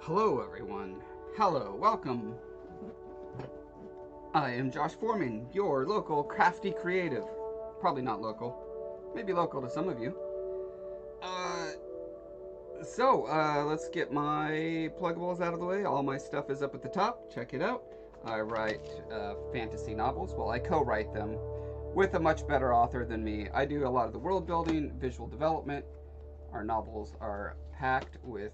Hello everyone. Hello, welcome. I am Josh Foreman, your local Crafty Creative. Probably not local. Maybe local to some of you. Uh, let's get my pluggables out of the way. All my stuff is up at the top. Check it out. I write fantasy novels. Well, I co-write them with a much better author than me. I do a lot of the world building, visual development. Our novels are packed with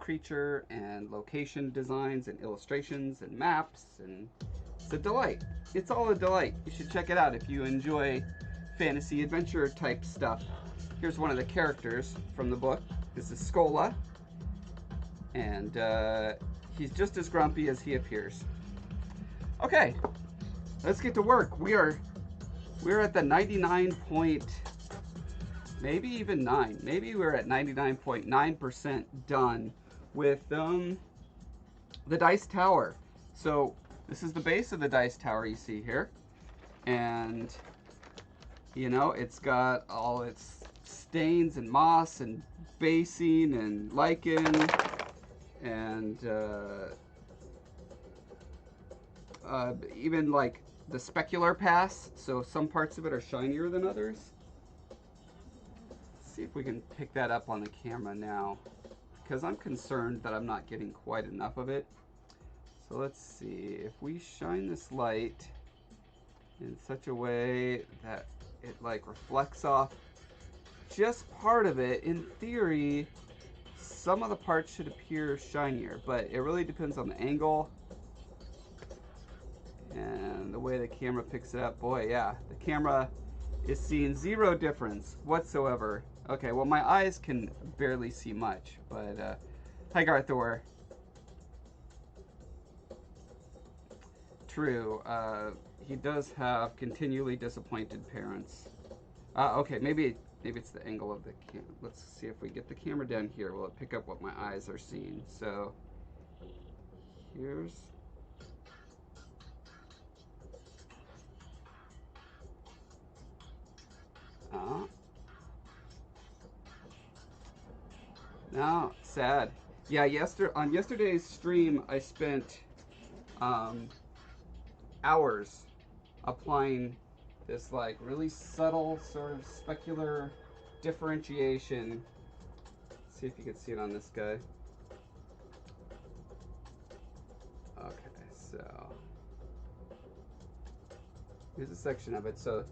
creature and location designs and illustrations and maps, and it's a delight. It's all a delight. You should check it out if you enjoy fantasy adventure type stuff. Here's one of the characters from the book. This is Scola, and he's just as grumpy as he appears. Okay, let's get to work. We're at the 99 point, maybe even 9. Maybe we're at 99.9% done with the dice tower. So this is the base of the dice tower you see here, and you know it's got all its stains and moss and basing and lichen and even like the specular pass, so some parts of it are shinier than others. Let's see if we can pick that up on the camera now, because I'm concerned that I'm not getting quite enough of it. So let's see, if we shine this light in such a way that it like reflects off just part of it, in theory some of the parts should appear shinier, but it really depends on the angle and the way the camera picks it up. Boy, yeah, the camera is seeing zero difference whatsoever. Okay, well my eyes can barely see much, but hi Garthor. True, he does have continually disappointed parents. Okay, maybe it's the angle of the cam. Let's see if we get the camera down here. Will it pick up what my eyes are seeing? So here's no, sad. Yeah, on yesterday's stream, I spent hours applying this like really subtle sort of specular differentiation. Let's see if you can see it on this guy. Okay, so here's a section of it. So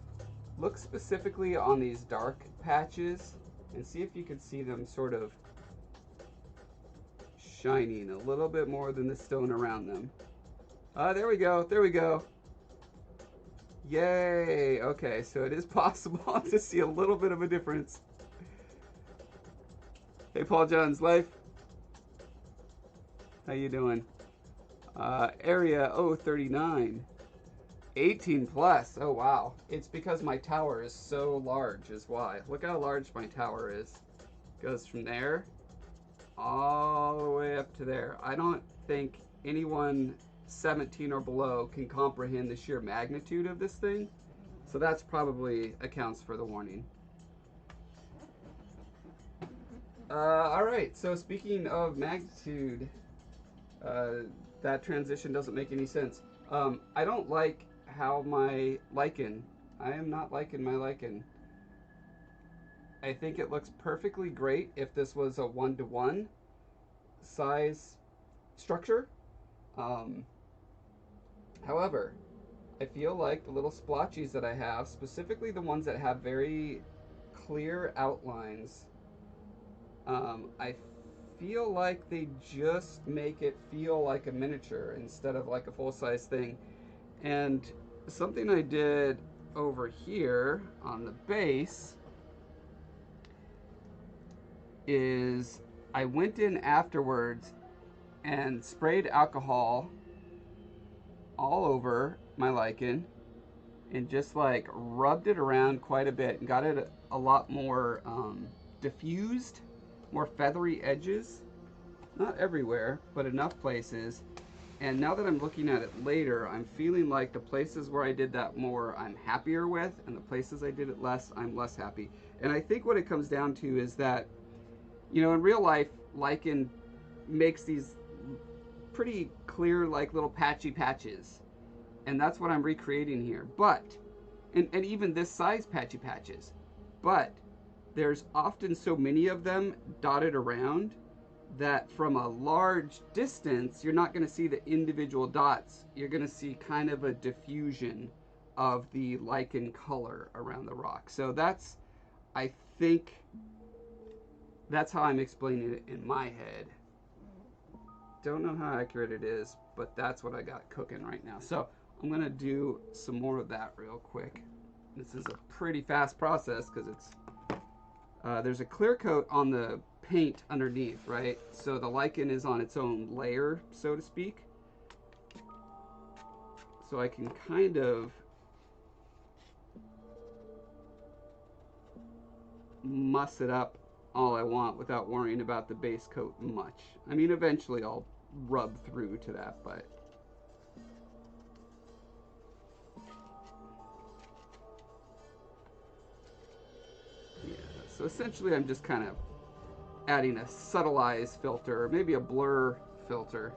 look specifically on these dark patches and see if you can see them sort of shining a little bit more than the stone around them. There we go, there we go. Yay! Okay, so it is possible to see a little bit of a difference. Hey, Paul John's Life. How you doing? Area 039. 18 plus. Oh, wow. It's because my tower is so large is why. Look how large my tower is. Goes from there all the way up to there. I don't think anyone 17 or below can comprehend the sheer magnitude of this thing, so that's probably accounts for the warning. Alright, so speaking of magnitude, that transition doesn't make any sense. I don't like how my lichen, I am not liking my lichen. I think it looks perfectly great if this was a 1-to-1 size structure. However, I feel like the little splotches that I have, specifically the ones that have very clear outlines, I feel like they just make it feel like a miniature instead of like a full-size thing. And something I did over here on the base is I went in afterwards and sprayed alcohol all over my lichen and just like rubbed it around quite a bit and got it a lot more diffused, more feathery edges. Not everywhere, but enough places. And now that I'm looking at it later, I'm feeling like the places where I did that more I'm happier with, and the places I did it less, I'm less happy. And I think what it comes down to is that, you know, in real life, lichen makes these pretty clear, like little patchy patches. And that's what I'm recreating here. But, and even this size patchy patches. But there's often so many of them dotted around that from a large distance, you're not going to see the individual dots. You're going to see kind of a diffusion of the lichen color around the rock. So that's, I think, that's how I'm explaining it in my head. Don't know how accurate it is, but that's what I got cooking right now. So I'm going to do some more of that real quick. This is a pretty fast process because it's, there's a clear coat on the paint underneath, right? So the lichen is on its own layer, so to speak. So I can kind of muss it up all I want without worrying about the base coat much. I mean, eventually I'll rub through to that, but yeah. So essentially I'm just kind of adding a subtleize filter, or maybe a blur filter.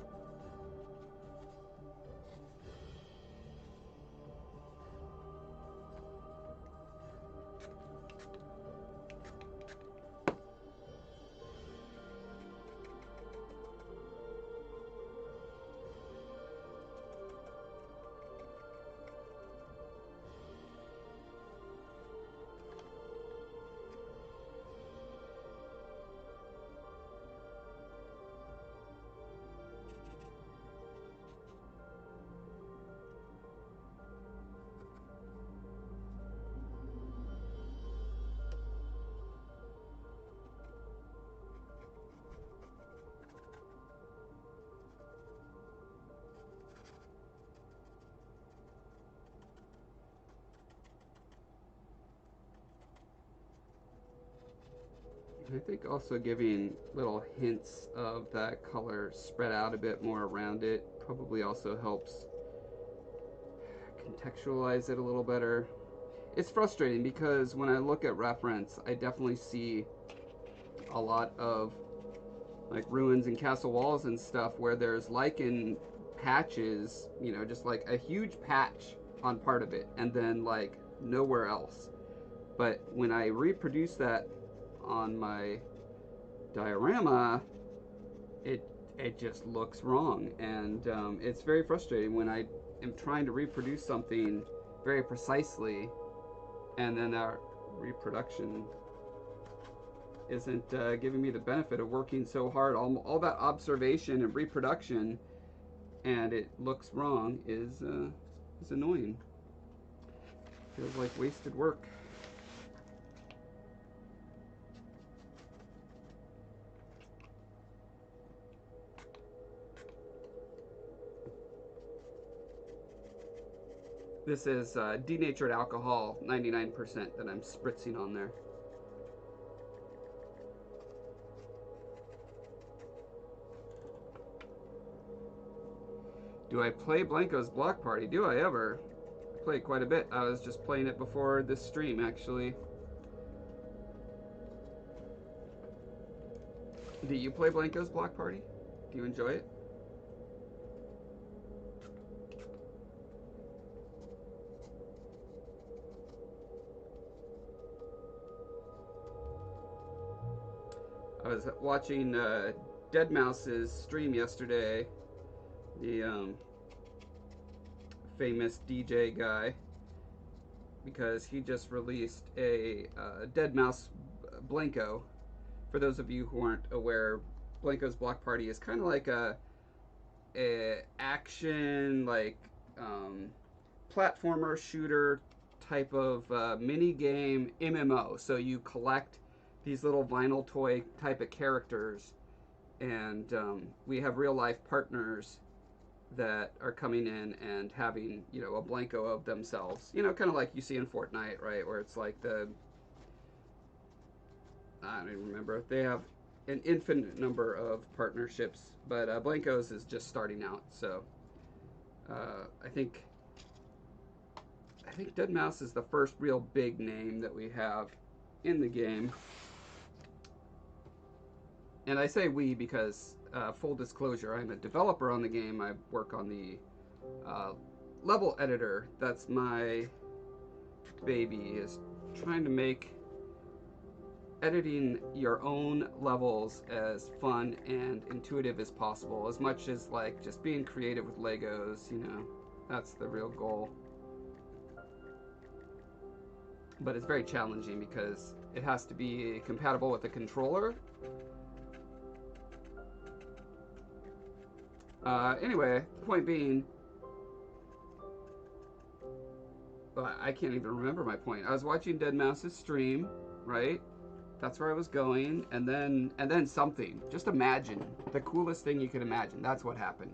I think also giving little hints of that color spread out a bit more around it probably also helps contextualize it a little better. It's frustrating because when I look at reference, I definitely see a lot of like ruins and castle walls and stuff where there's lichen patches, you know, just like a huge patch on part of it and then like nowhere else. But when I reproduce that on my diorama, it just looks wrong, and it's very frustrating when I am trying to reproduce something very precisely, and then our reproduction isn't giving me the benefit of working so hard. All that observation and reproduction, and it looks wrong is annoying. Feels like wasted work. This is denatured alcohol, 99%, that I'm spritzing on there. Do I play Blanco's Block Party? Do I ever? I play it quite a bit. I was just playing it before this stream, actually. Do you play Blanco's Block Party? Do you enjoy it? I was watching deadmau5's stream yesterday, the famous DJ guy, because he just released a deadmau5 Blanco. For those of you who aren't aware, Blanco's Block Party is kind of like a action, like platformer shooter type of mini game MMO. So you collect these little vinyl toy type of characters, and we have real life partners that are coming in and having, you know, a Blanco of themselves, you know, kind of like you see in Fortnite, right, where it's like the, I don't even remember, they have an infinite number of partnerships, but Blanco's is just starting out. So I think deadmau5 is the first real big name that we have in the game. And I say we because full disclosure, I'm a developer on the game. I work on the level editor. That's my baby, is trying to make editing your own levels as fun and intuitive as possible, as much as like just being creative with Legos, you know, that's the real goal. But it's very challenging because it has to be compatible with the controller. Anyway, the point being, I can't even remember my point. I was watching deadmau5's stream, right? That's where I was going, and then something. Just imagine the coolest thing you could imagine. That's what happened.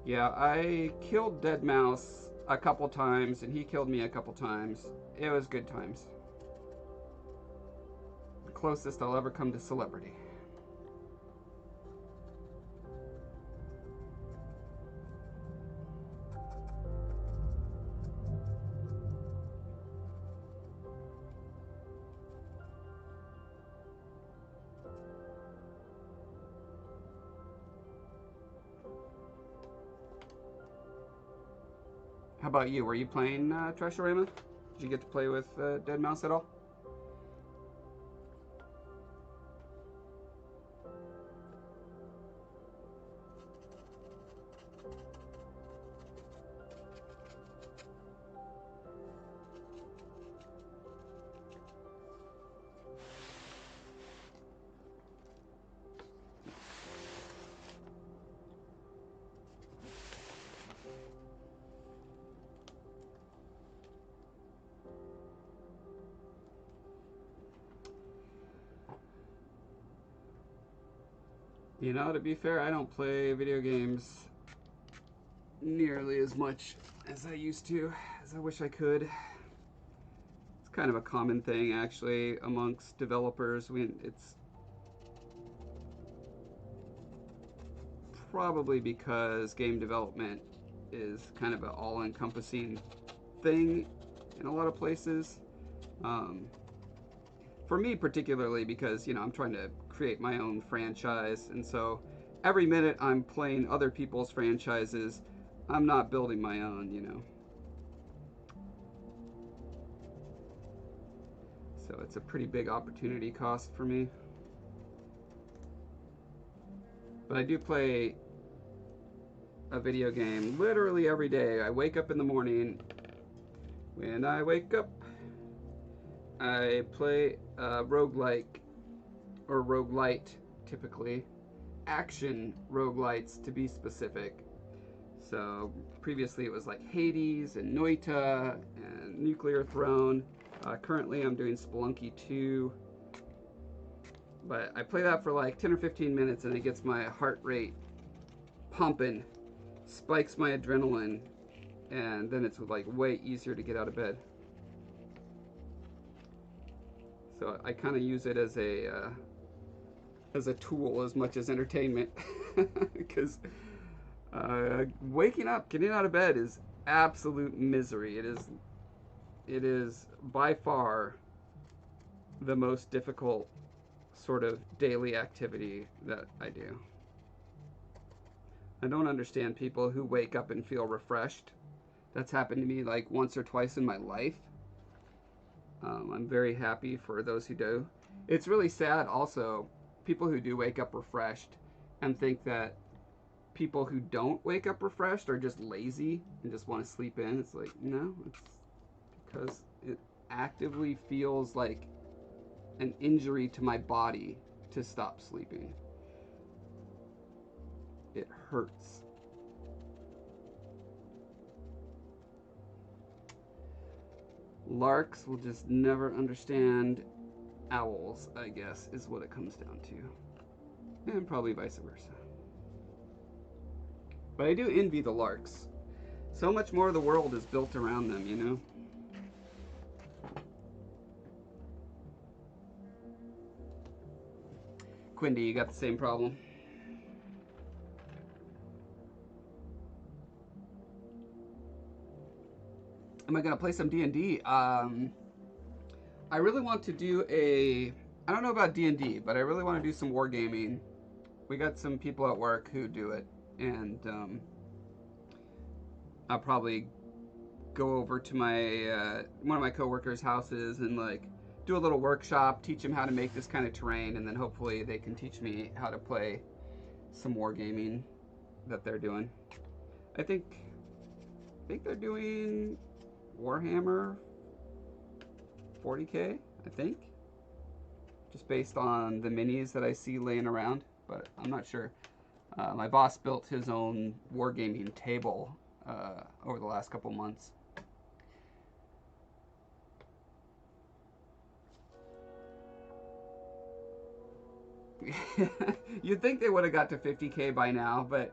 Yeah, I killed deadmau5 a couple times, and he killed me a couple times. It was good times. The closest I'll ever come to celebrity. How about you? Were you playing Treasurema? Did you get to play with deadmau5 at all? You know, to be fair, I don't play video games nearly as much as I used to, as I wish I could. It's kind of a common thing, actually, amongst developers. It's probably because game development is kind of an all-encompassing thing in a lot of places. For me particularly, because, you know, I'm trying to create my own franchise, and so every minute I'm playing other people's franchises, I'm not building my own, you know. So it's a pretty big opportunity cost for me. But I do play a video game literally every day. I wake up in the morning. When I wake up, I play roguelike, or roguelite typically. Action roguelites to be specific. So previously it was like Hades and Noita and Nuclear Throne. Currently I'm doing Spelunky 2. But I play that for like 10 or 15 minutes and it gets my heart rate pumping, spikes my adrenaline, and then it's like way easier to get out of bed. So I kind of use it as a tool as much as entertainment, because waking up, getting out of bed is absolute misery. It is by far the most difficult sort of daily activity that I do. I don't understand people who wake up and feel refreshed. That's happened to me like once or twice in my life. I'm very happy for those who do. It's really sad also, people who do wake up refreshed and think that people who don't wake up refreshed are just lazy and just want to sleep in. It's like, no, it's because it actively feels like an injury to my body to stop sleeping. It hurts. Larks will just never understand owls, I guess, is what it comes down to. And probably vice versa. But I do envy the larks. So much more of the world is built around them, you know? Quindy, you got the same problem? Am I gonna play some D&D? I really want to do I don't know about D&D, but I really want to do some wargaming. We got some people at work who do it, and I'll probably go over to my one of my coworkers' houses and like do a little workshop, teach them how to make this kind of terrain, and then hopefully they can teach me how to play some wargaming that they're doing. I think they're doing Warhammer 40K, I think. Just based on the minis that I see laying around, but I'm not sure. My boss built his own wargaming table over the last couple months. You'd think they would have got to 50K by now, but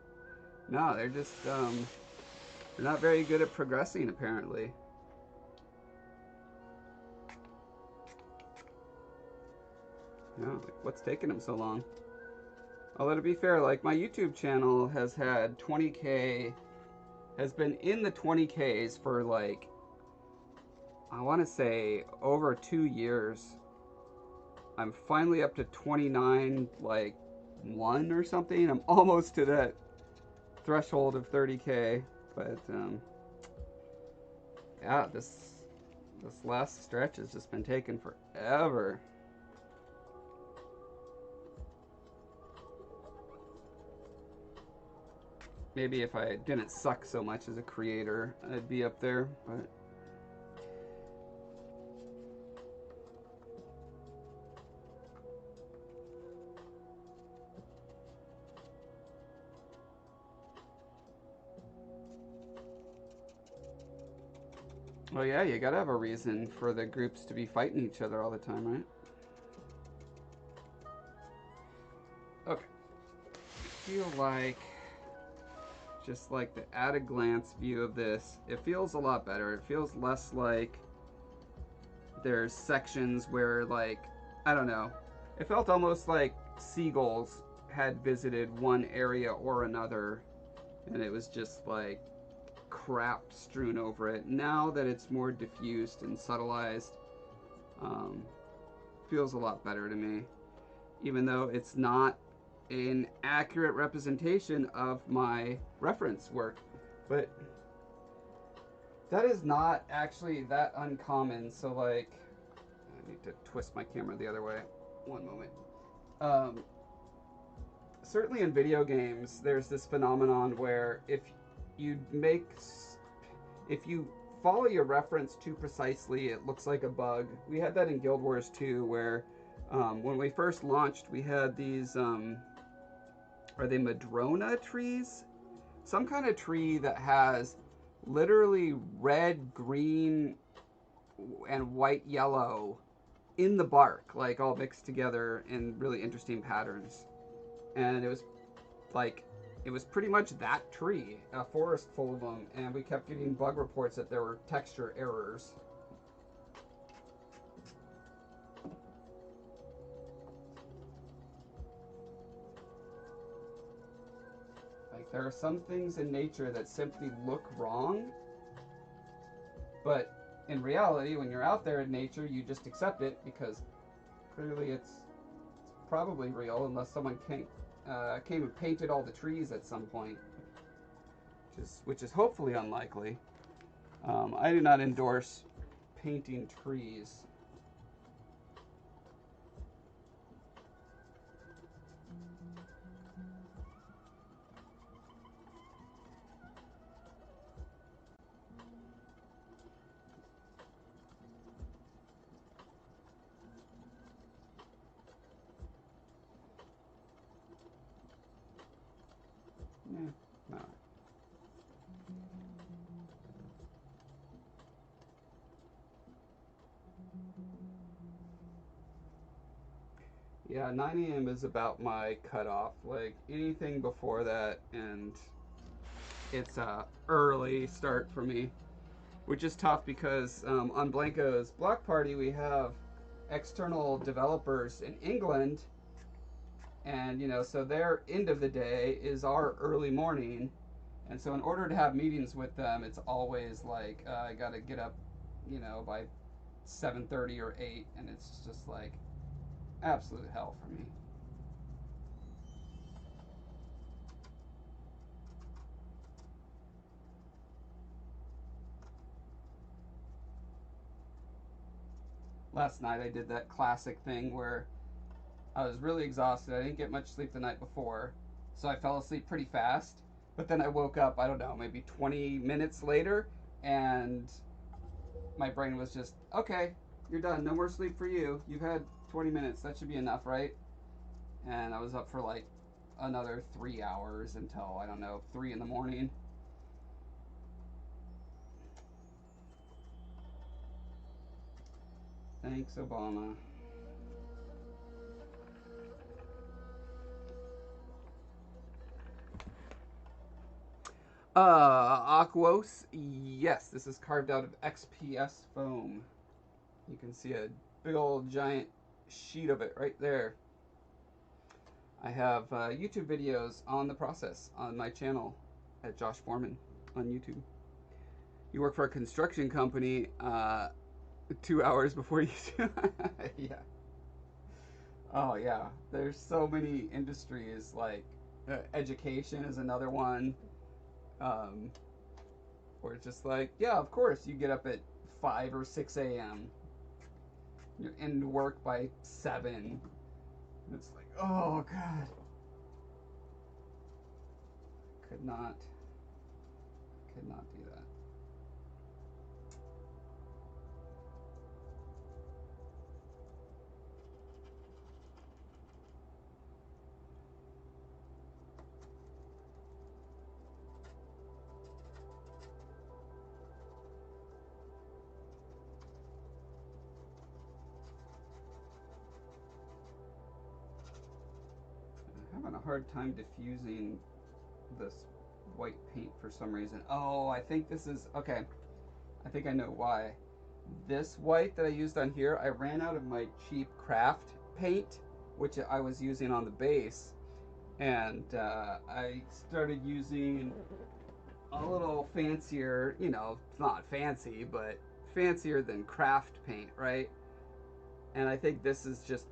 no, they're just they're not very good at progressing apparently. No, like, what's taking them so long? Although to be fair, like my YouTube channel has had 20K, has been in the 20Ks for like, I want to say over 2 years. I'm finally up to 29, like 1 or something. I'm almost to that threshold of 30K, but yeah, this last stretch has just been taking forever. Maybe if I didn't suck so much as a creator, I'd be up there, but well, yeah, you gotta have a reason for the groups to be fighting each other all the time, right? Okay. I feel like, just like the at a glance view of this, it feels a lot better. It feels less like there's sections where, like, I don't know. It felt almost like seagulls had visited one area or another, and it was just like crap strewn over it. Now that it's more diffused and subtilized, feels a lot better to me, even though it's not an accurate representation of my reference work. But that is not actually that uncommon. So like, I need to twist my camera the other way. One moment. Certainly in video games, there's this phenomenon where if you follow your reference too precisely, it looks like a bug. We had that in Guild Wars 2, where when we first launched, we had these, are they Madrona trees? Some kind of tree that has literally red, green, and white, yellow in the bark, like all mixed together in really interesting patterns. And it was like, it was pretty much that tree, a forest full of them, and we kept getting bug reports that there were texture errors. Like, there are some things in nature that simply look wrong, but in reality, when you're out there in nature, you just accept it because clearly it's probably real, unless someone came and painted all the trees at some point, which is hopefully unlikely. I do not endorse painting trees. Yeah, no. Yeah, 9 a.m. is about my cutoff. Like, anything before that, and it's a early start for me, which is tough because on Blanco's block party we have external developers in England, and so their end of the day is our early morning, And so in order to have meetings with them, it's always like I got to get up, by 7:30 or 8, and it's just like absolute hell for me. Last night I did that classic thing where I was really exhausted. I didn't get much sleep the night before, so I fell asleep pretty fast. But then I woke up, I don't know, maybe 20 minutes later, and my brain was just, okay, you're done. No more sleep for you. You've had 20 minutes. That should be enough, right? And I was up for like another 3 hours until, I don't know, 3 in the morning. Thanks, Obama. Aquos, yes, this is carved out of XPS foam. You can see a big old giant sheet of it right there. I have YouTube videos on the process on my channel at Josh Foreman on YouTube. You work for a construction company 2 hours before you do. Yeah. Oh yeah. There's so many industries, like education is another one. Where it's just like, yeah, of course you get up at 5 or 6 a.m. You're into work by 7. And it's like, oh god. Could not do that. I'm having a hard time diffusing this white paint for some reason. Oh, I think this is, okay, I think I know why. This white that I used on here, I ran out of my cheap craft paint, which I was using on the base, and I started using a little fancier, it's not fancy, but fancier than craft paint, right? And I think this is just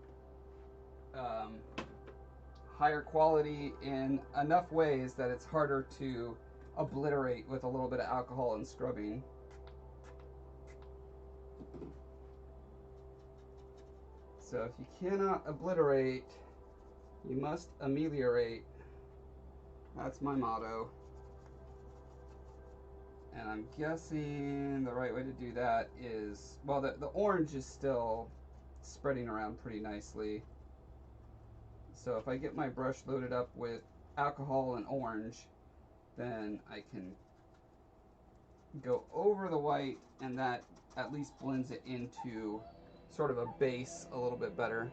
higher quality in enough ways that it's harder to obliterate with a little bit of alcohol and scrubbing. So if you cannot obliterate, you must ameliorate. That's my motto. And I'm guessing the right way to do that is, well, the orange is still spreading around pretty nicely. So if I get my brush loaded up with alcohol and orange, then I can go over the white, and that at least blends it into sort of a base a little bit better.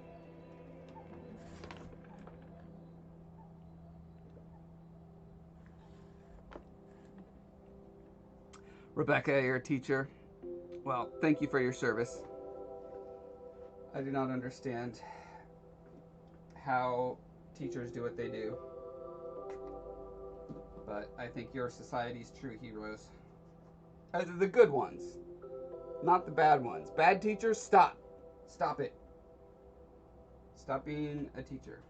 Rebecca, you're a teacher. Well, thank you for your service. I do not understand how teachers do what they do, but I think you're society's true heroes. The good ones, not the bad ones. Bad teachers, stop. Stop it. Stop being a teacher.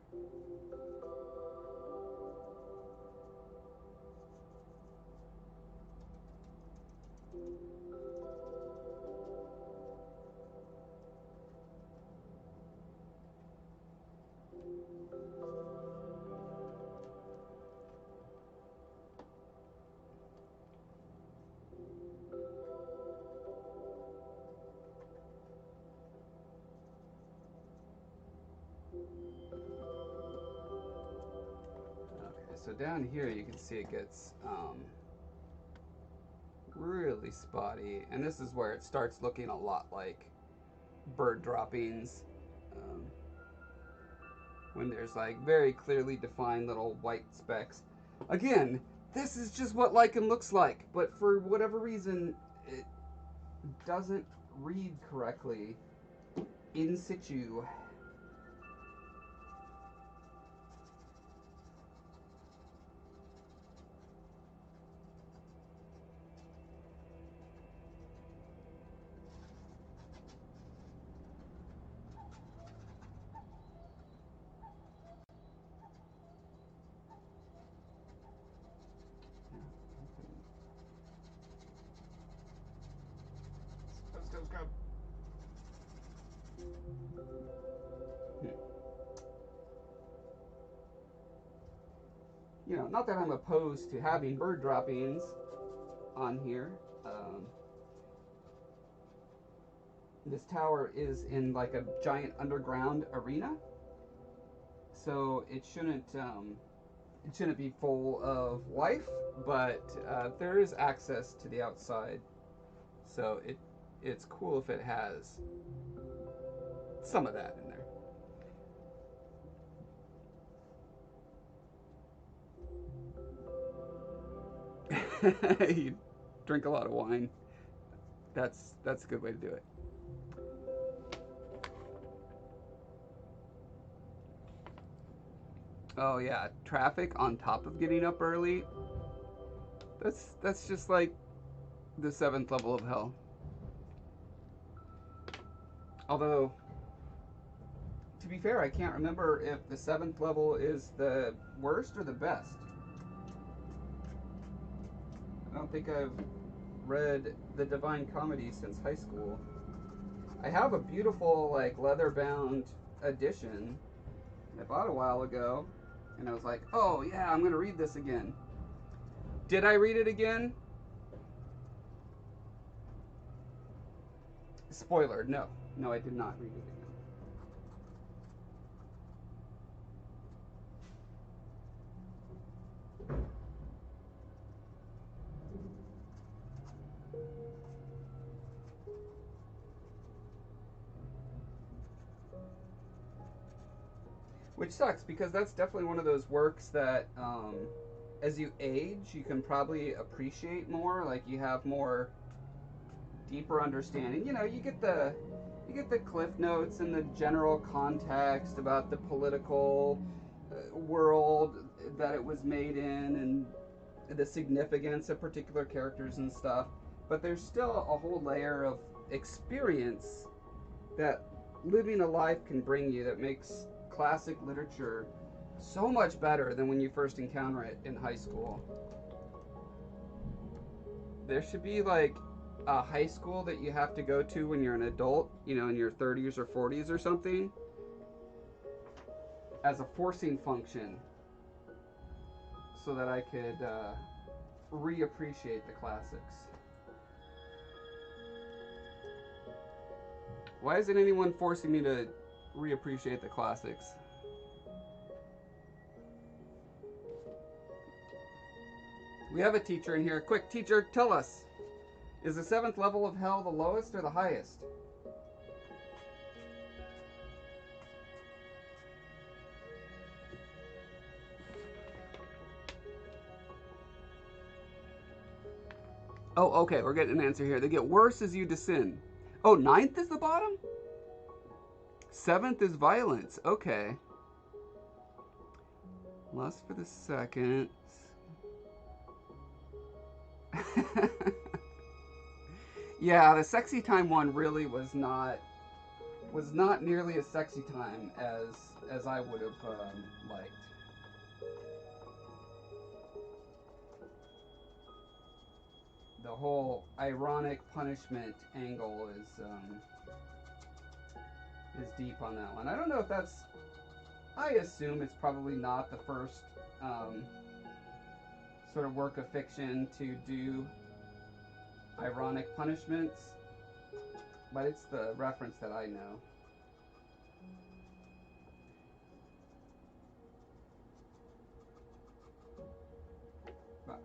So down here you can see it gets really spotty, and this is where it starts looking a lot like bird droppings, when there's like very clearly defined little white specks. Again, this is just what lichen looks like, but for whatever reason it doesn't read correctly in situ. Crab. You know, not that I'm opposed to having bird droppings on here. This tower is in like a giant underground arena, so it shouldn't be full of life, but there is access to the outside, so it's cool if it has some of that in there. You drink a lot of wine. That's a good way to do it. Oh yeah, traffic on top of getting up early. That's just like the 7th level of hell. Although, to be fair, I can't remember if the 7th level is the worst or the best. I don't think I've read the Divine Comedy since high school. I have a beautiful like leather-bound edition I bought a while ago, and I was like, oh yeah, I'm gonna read this again. Did I read it again? Spoiler, no. No, I did not read it again. Which sucks, because that's definitely one of those works that, as you age, you can probably appreciate more. Like you have more deeper understanding. You know, you get the cliff notes and the general context about the political world that it was made in, and the significance of particular characters and stuff. But there's still a whole layer of experience that living a life can bring you that makes classic literature so much better than when you first encounter it in high school. There should be like a high school that you have to go to when you're an adult, you know, in your 30s or 40s or something, as a forcing function, so that I could reappreciate the classics. Why isn't anyone forcing me to reappreciate the classics? We have a teacher in here. Quick, teacher, tell us. Is the 7th level of hell the lowest or the highest? Oh, okay, we're getting an answer here. They get worse as you descend. Oh, 9th is the bottom? 7th is violence. Okay. Lust for the 2nd. Yeah, the sexy time one really was not nearly as sexy time as I would have liked. The whole ironic punishment angle is deep on that one. I don't know if that's. I assume it's probably not the first sort of work of fiction to do ironic punishments, but it's the reference that I know. But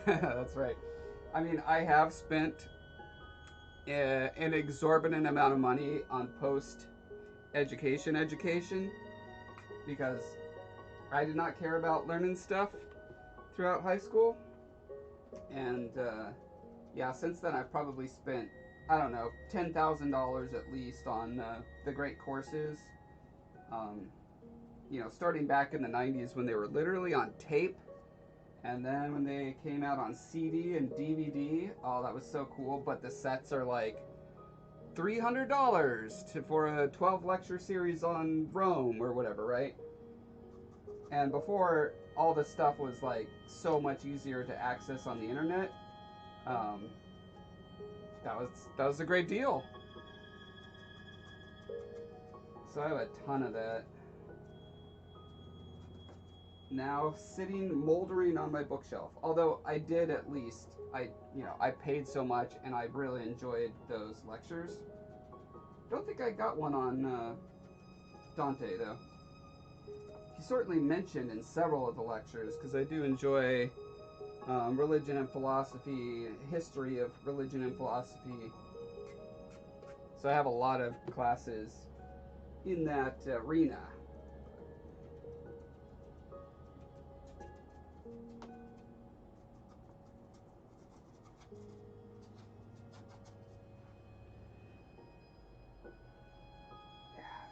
that's right. I mean, I have spent an exorbitant amount of money on post education because I did not care about learning stuff throughout high school. And yeah, since then I've probably spent, I don't know, $10,000 at least on the great courses. You know, starting back in the 90s when they were literally on tape And then when they came out on CD and DVD, oh, that was so cool. But the sets are like $300 for a 12 lecture series on Rome or whatever, right? And before, all this stuff was like so much easier to access on the internet. Um, that was a great deal. So I have a ton of that. Now sitting moldering on my bookshelf. Although I did at least, I paid so much and I really enjoyed those lectures. Don't think I got one on Dante though. He certainly mentioned in several of the lectures because I do enjoy religion and philosophy, history of religion and philosophy. So I have a lot of classes in that arena.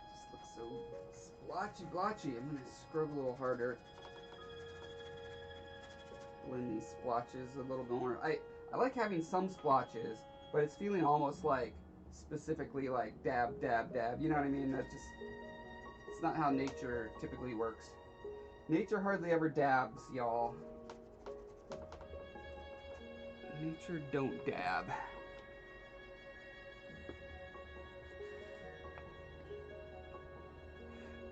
Just looks so splotchy blotchy. I'm gonna scrub a little harder. Blend these splotches a little more. I like having some splotches, but it's feeling almost like specifically like dab, dab, dab. You know what I mean? That just, it's not how nature typically works. Nature hardly ever dabs, y'all. Nature don't dab.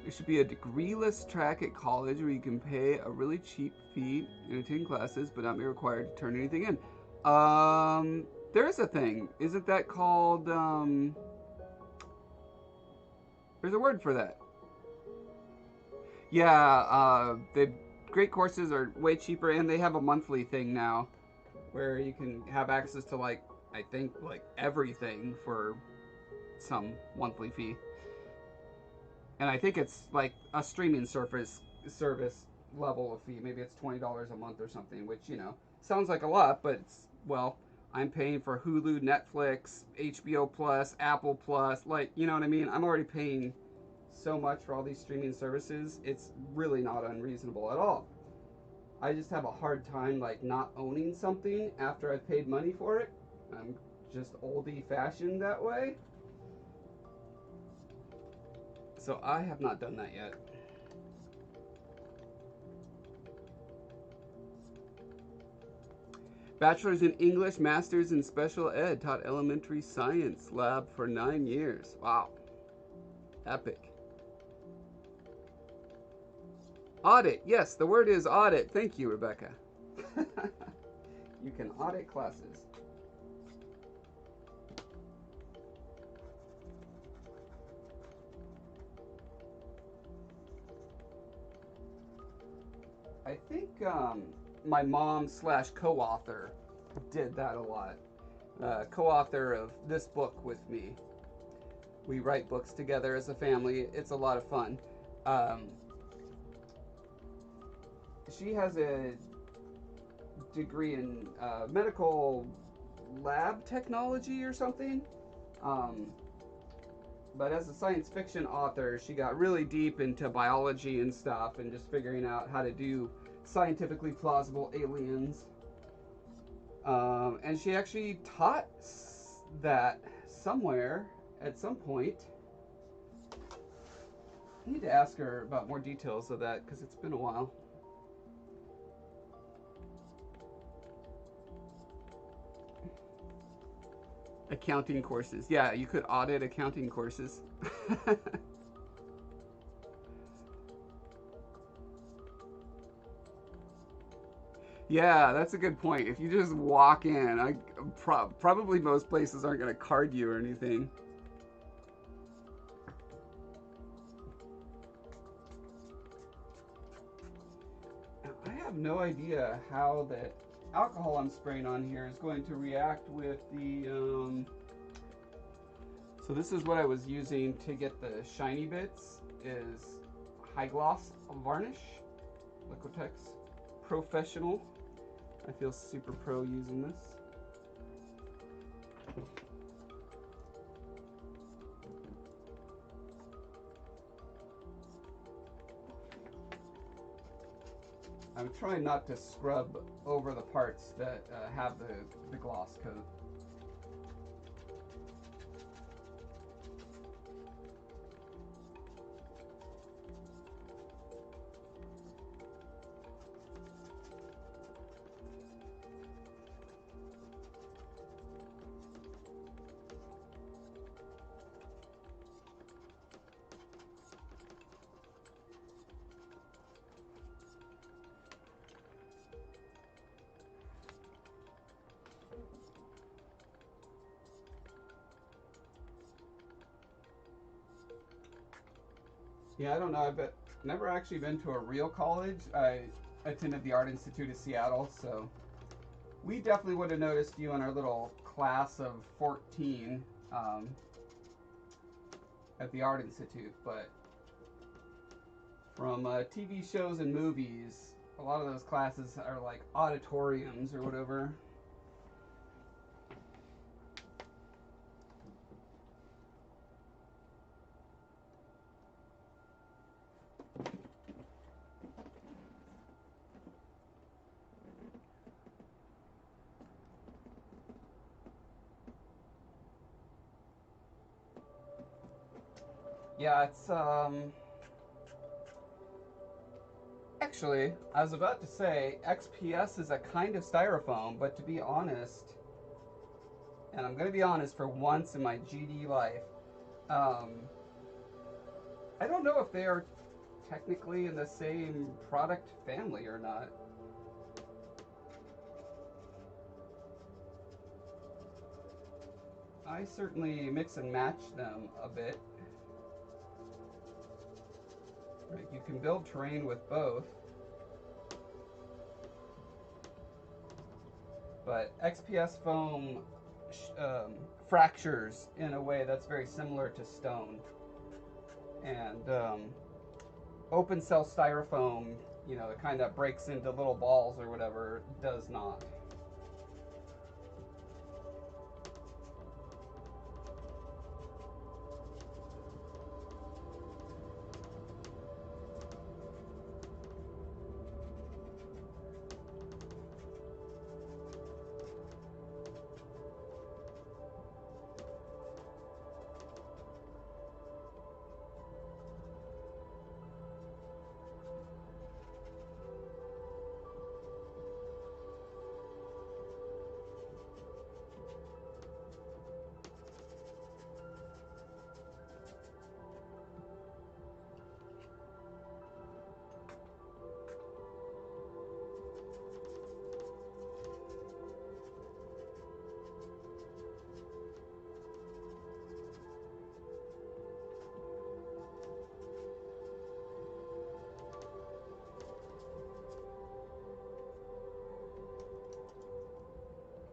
There should be a degreeless track at college where you can pay a really cheap fee and attend classes, but not be required to turn anything in. There is a thing. Isn't that called, there's a word for that. Yeah, the great courses are way cheaper, and they have a monthly thing now where you can have access to, like, I think, like, everything for some monthly fee. And I think it's like a streaming service level of fee. Maybe it's $20 a month or something, which, sounds like a lot, but it's, well, I'm paying for Hulu, Netflix, HBO Plus, Apple Plus, like, you know what I mean? I'm already paying so much for all these streaming services. It's really not unreasonable at all. I just have a hard time, like, not owning something after I've paid money for it. I'm just oldie fashioned that way. So I have not done that yet. Bachelor's in English, Master's in Special Ed, taught elementary science lab for 9 years. Wow. Epic. Audit. Yes, the word is audit. Thank you, Rebecca. You can audit classes. I think my mom / co-author did that a lot. Co-author of this book with me. We write books together as a family. It's a lot of fun. She has a degree in medical lab technology or something. But as a science fiction author, she got really deep into biology and stuff and just figuring out how to do scientifically plausible aliens. And she actually taught that somewhere at some point. I need to ask her about more details of that because it's been a while. Accounting courses. Yeah, you could audit accounting courses. Yeah, that's a good point. If you just walk in, probably most places aren't going to card you or anything. Now, I have no idea how that alcohol I'm spraying on here is going to react with the so this is what I was using to get the shiny bits is high gloss varnish, Liquitex Professional. I feel super pro using this. I'm trying not to scrub over the parts that have the gloss coat. Yeah, I don't know. I've never actually been to a real college. I attended the Art Institute of Seattle, so we definitely would have noticed you in our little class of 14 at the Art Institute. But from TV shows and movies, a lot of those classes are like auditoriums or whatever. Yeah, it's actually, I was about to say XPS is a kind of styrofoam, but to be honest, and I'm going to be honest for once in my GD life, um, I don't know if they are technically in the same product family or not. I certainly mix and match them a bit. Right, you can build terrain with both, but XPS foam fractures in a way that's very similar to stone, and open cell styrofoam, you know, the kind that breaks into little balls or whatever, does not.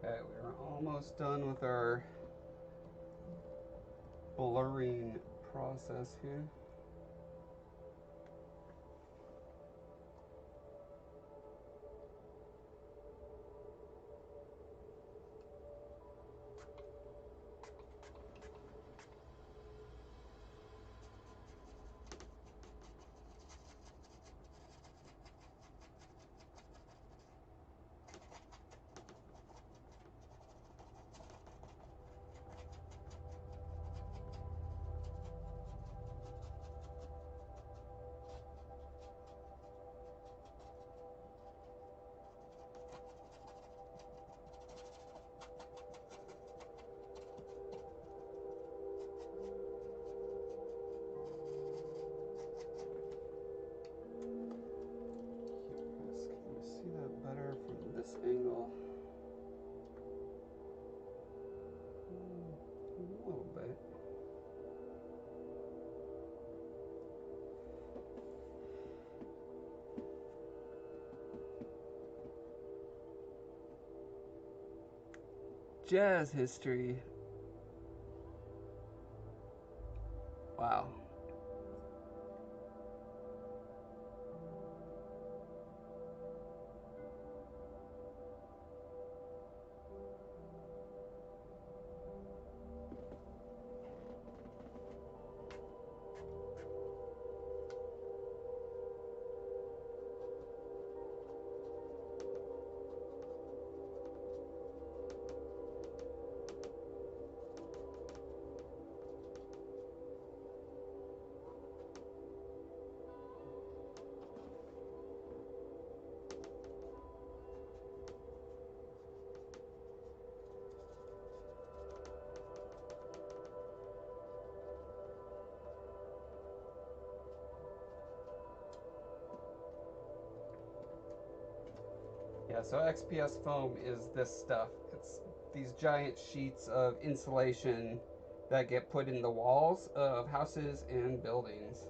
Okay, we're almost done with our blurring process here. Can you see that better from this angle? A little bit. Jazz history. Wow. Yeah, so XPS foam is this stuff. It's these giant sheets of insulation that get put in the walls of houses and buildings.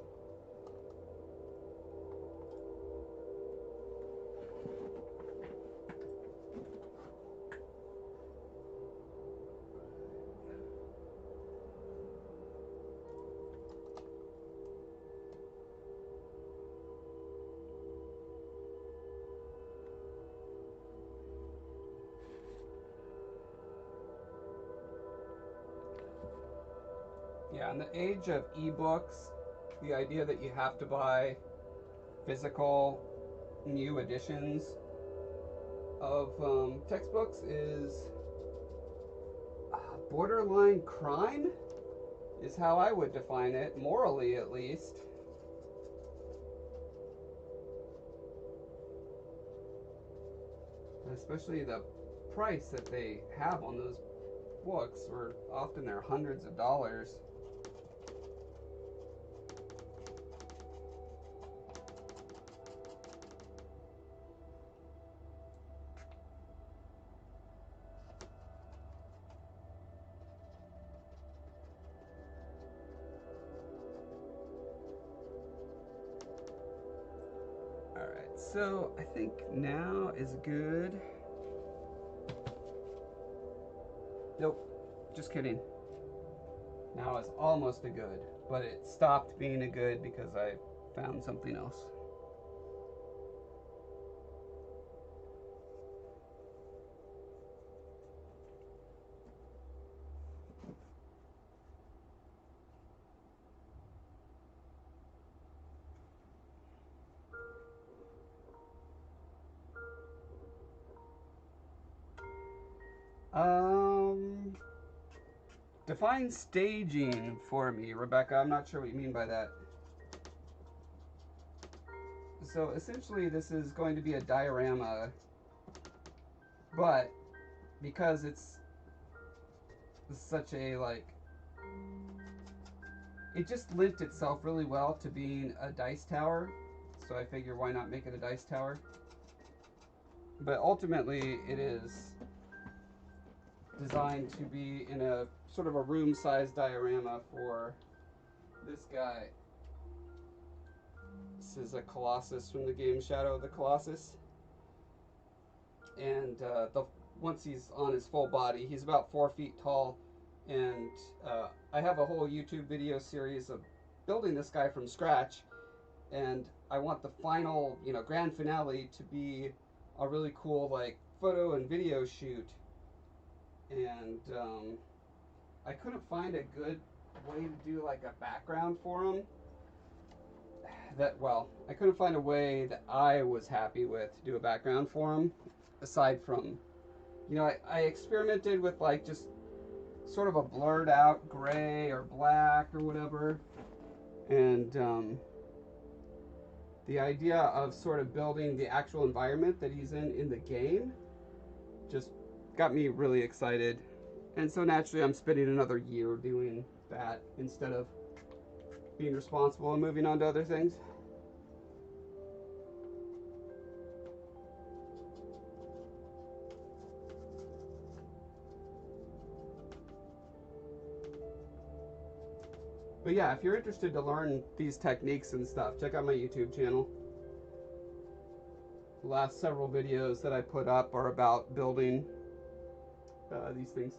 Yeah, in the age of ebooks, the idea that you have to buy physical new editions of textbooks is borderline crime, is how I would define it, morally at least. Especially the price that they have on those books, or often they're hundreds of dollars. Alright, so I think now is good. Nope, just kidding. Now is almost a good, but it stopped being a good because I found something else. Define staging for me, Rebecca. I'm not sure what you mean by that. So essentially this is going to be a diorama, but because it's such a, like, it just lent itself really well to being a dice tower, so I figure why not make it a dice tower. But ultimately it is designed to be in a sort of a room-sized diorama for this guy. This is a Colossus from the game Shadow of the Colossus. And once he's on his full body, he's about 4 feet tall. And I have a whole YouTube video series of building this guy from scratch. And I want the final, grand finale to be a really cool, like, photo and video shoot. And I couldn't find a good way to do, like, a background for him. I couldn't find a way that I was happy with to do a background for him, aside from, I experimented with, like, just sort of a blurred out gray or black or whatever, and the idea of sort of building the actual environment that he's in the game just got me really excited. And so naturally I'm spending another year doing that instead of being responsible and moving on to other things. But yeah, if you're interested to learn these techniques and stuff, check out my YouTube channel. The last several videos that I put up are about building these things.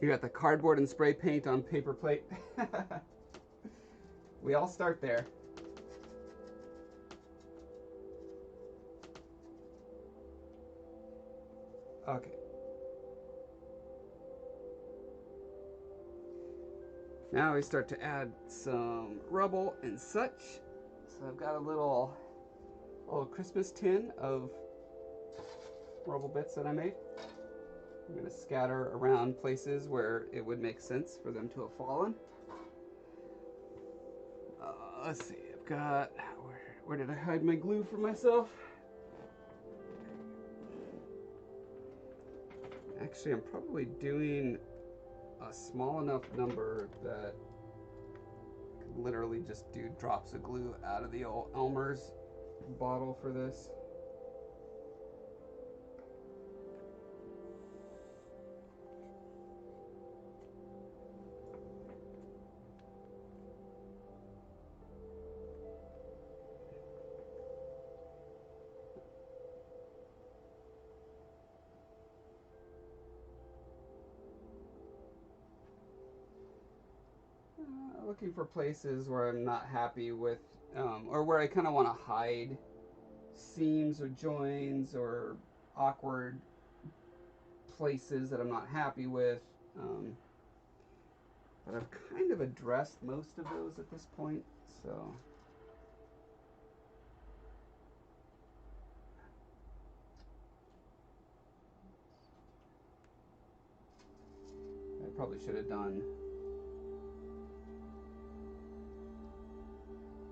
You got the cardboard and spray paint on paper plate. We all start there. Okay. Now we start to add some rubble and such. So I've got a little Christmas tin of rubble bits that I made. I'm going to scatter around places where it would make sense for them to have fallen. Let's see, I've got, where did I hide my glue for myself? Actually, I'm probably doing a small enough number that I could literally just do drops of glue out of the old Elmer's bottle for this. Looking for places where I'm not happy with, or where I kind of want to hide seams or joins or awkward places that I'm not happy with. But I've kind of addressed most of those at this point, so. I probably should have done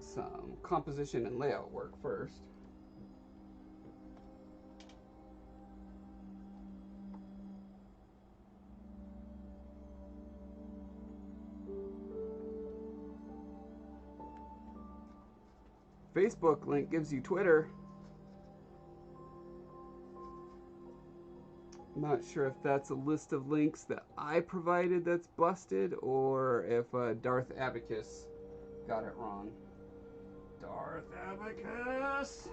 some composition and layout work first. Facebook link gives you Twitter. I'm not sure if that's a list of links that I provided that's busted, or if Darth Abacus got it wrong. Darth Abacus!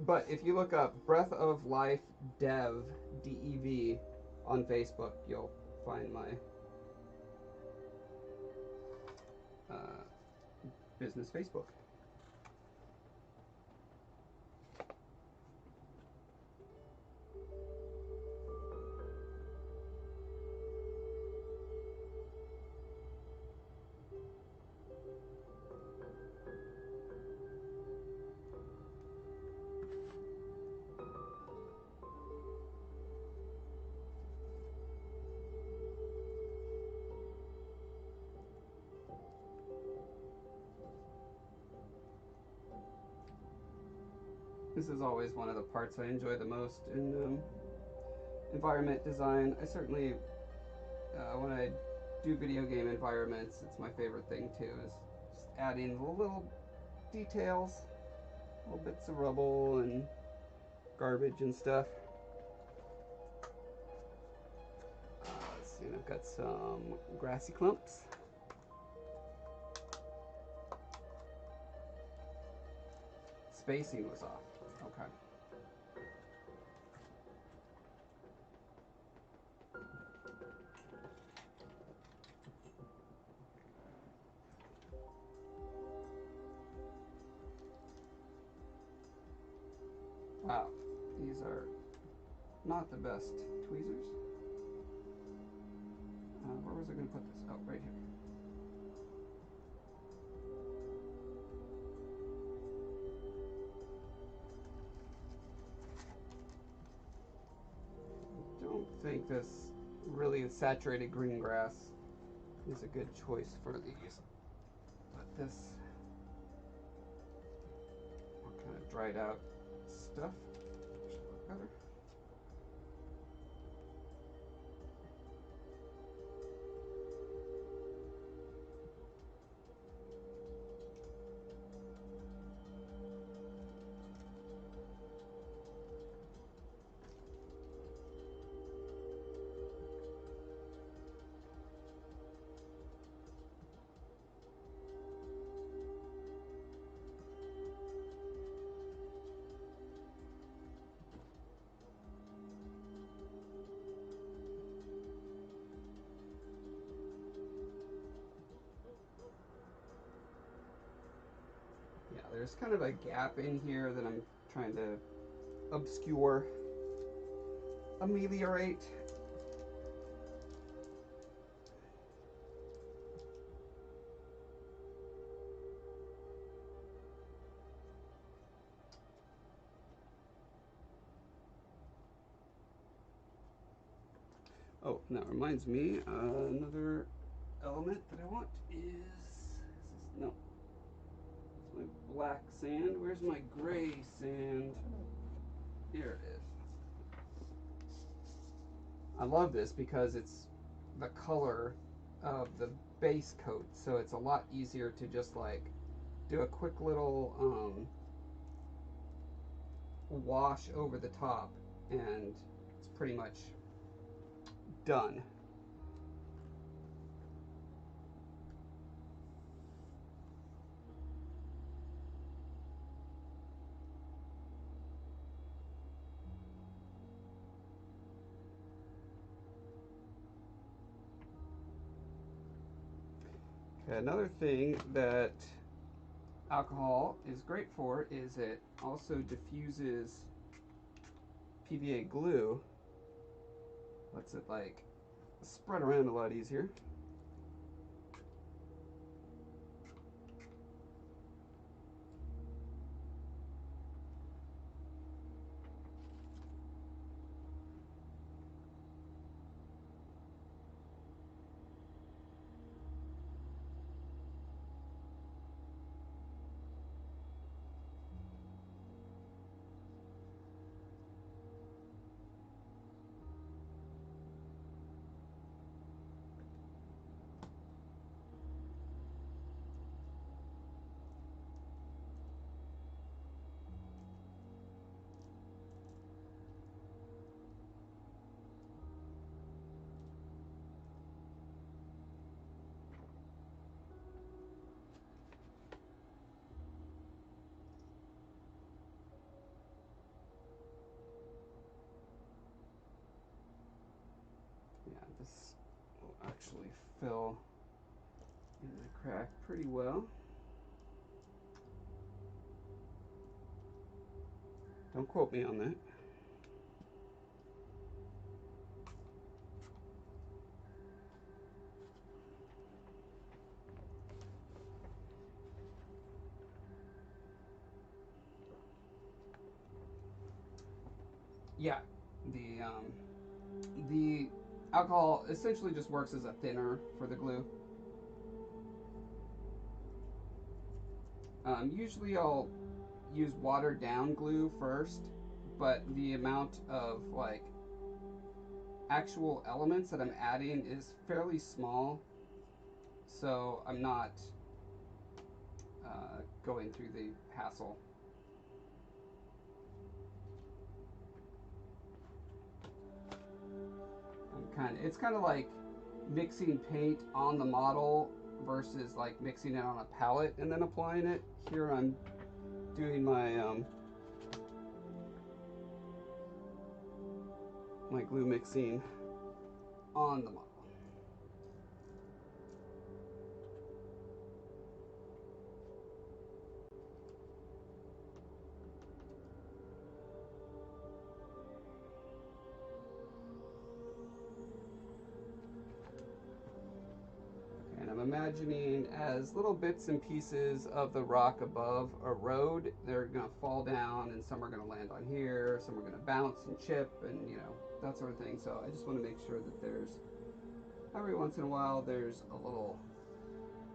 But if you look up Breath of Life Dev, DEV, on Facebook, you'll find my business Facebook. This is always one of the parts I enjoy the most in environment design. I certainly, when I do video game environments, it's my favorite thing too, is just adding little details, little bits of rubble and garbage and stuff. Let's see, I've got some grassy clumps. Spacing was off. Okay. Wow, these are not the best tweezers. Where was I going to put this? Oh, right here. I don't think this really saturated green grass is a good choice for these. But this kind of dried out stuff should look better. Yeah, there's kind of a gap in here that I'm trying to obscure, ameliorate. Oh, and that reminds me, another element that I want is no, it's my black sand. Where's my gray sand? Here it is. I love this because it's the color of the base coat, so it's a lot easier to just like do a quick little wash over the top, and it's pretty much done. Okay, another thing that alcohol is great for is it also diffuses PVA glue, lets it like spread around a lot easier. Yeah, this will actually fill in the crack pretty well. Don't quote me on that. Yeah, the alcohol essentially just works as a thinner for the glue. Usually I'll use watered down glue first, but the amount of like actual elements that I'm adding is fairly small, so I'm not going through the hassle. It's kind of like mixing paint on the model versus like mixing it on a palette and then applying it. Here I'm doing my my glue mixing on the model. And I'm imagining as little bits and pieces of the rock above erode, they're gonna fall down, and some are gonna land on here, some are gonna bounce and chip, and you know, that sort of thing. So I just want to make sure that there's, every once in a while, there's a little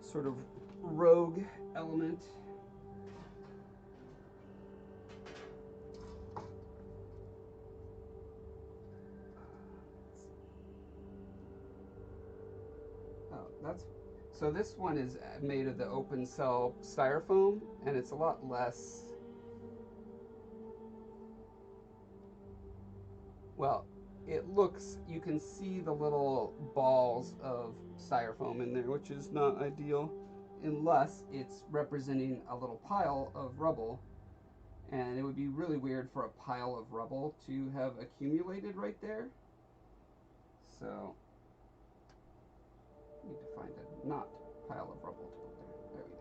sort of rogue element. Oh, that's, so this one is made of the open cell styrofoam, and it's a lot less, well, it looks, you can see the little balls of styrofoam in there, which is not ideal unless it's representing a little pile of rubble. And it would be really weird for a pile of rubble to have accumulated right there. So, I need to find a not pile of rubble to put there. There we go.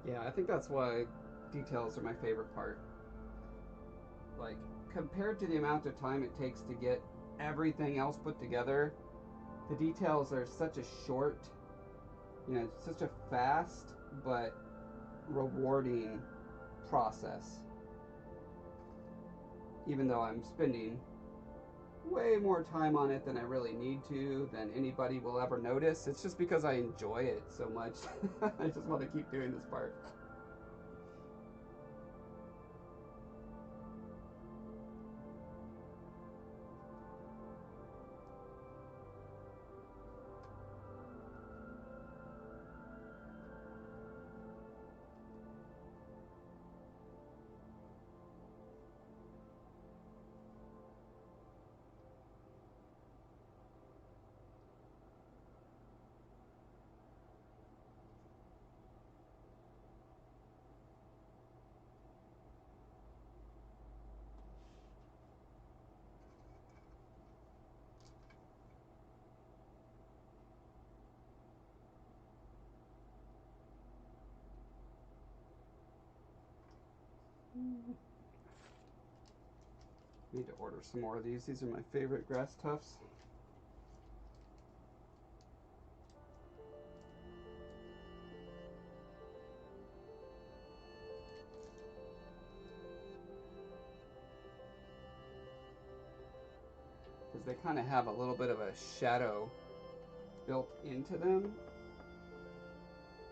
Yeah, I think that's why details are my favorite part. Like, compared to the amount of time it takes to get everything else put together, the details are such a short, such a fast but rewarding process. Even though I'm spending way more time on it than I really need to, than anybody will ever notice, it's just because I enjoy it so much. I just want to keep doing this part. Need to order some more of these. These are my favorite grass tufts. Because they kind of have a little bit of a shadow built into them.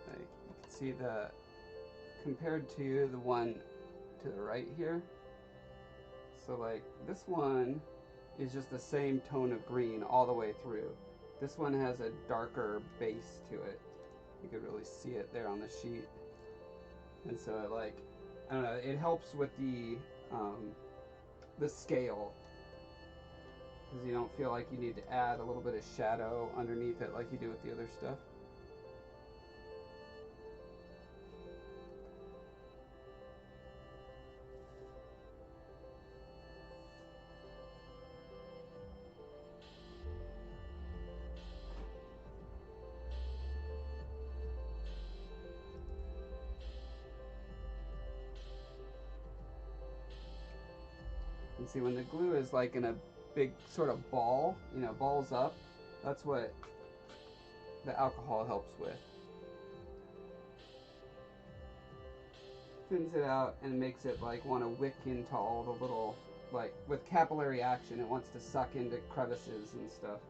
Like, you can see the, compared to the one to the right here. So like this one is just the same tone of green all the way through. This one has a darker base to it. You could really see it there on the sheet. And so like, I don't know, it helps with the scale, because you don't feel like you need to add a little bit of shadow underneath it like you do with the other stuff. And see, when the glue is like in a big sort of ball, balls up, that's what the alcohol helps with. Thins it out and makes it like want to wick into all the little, like with capillary action, it wants to suck into crevices and stuff.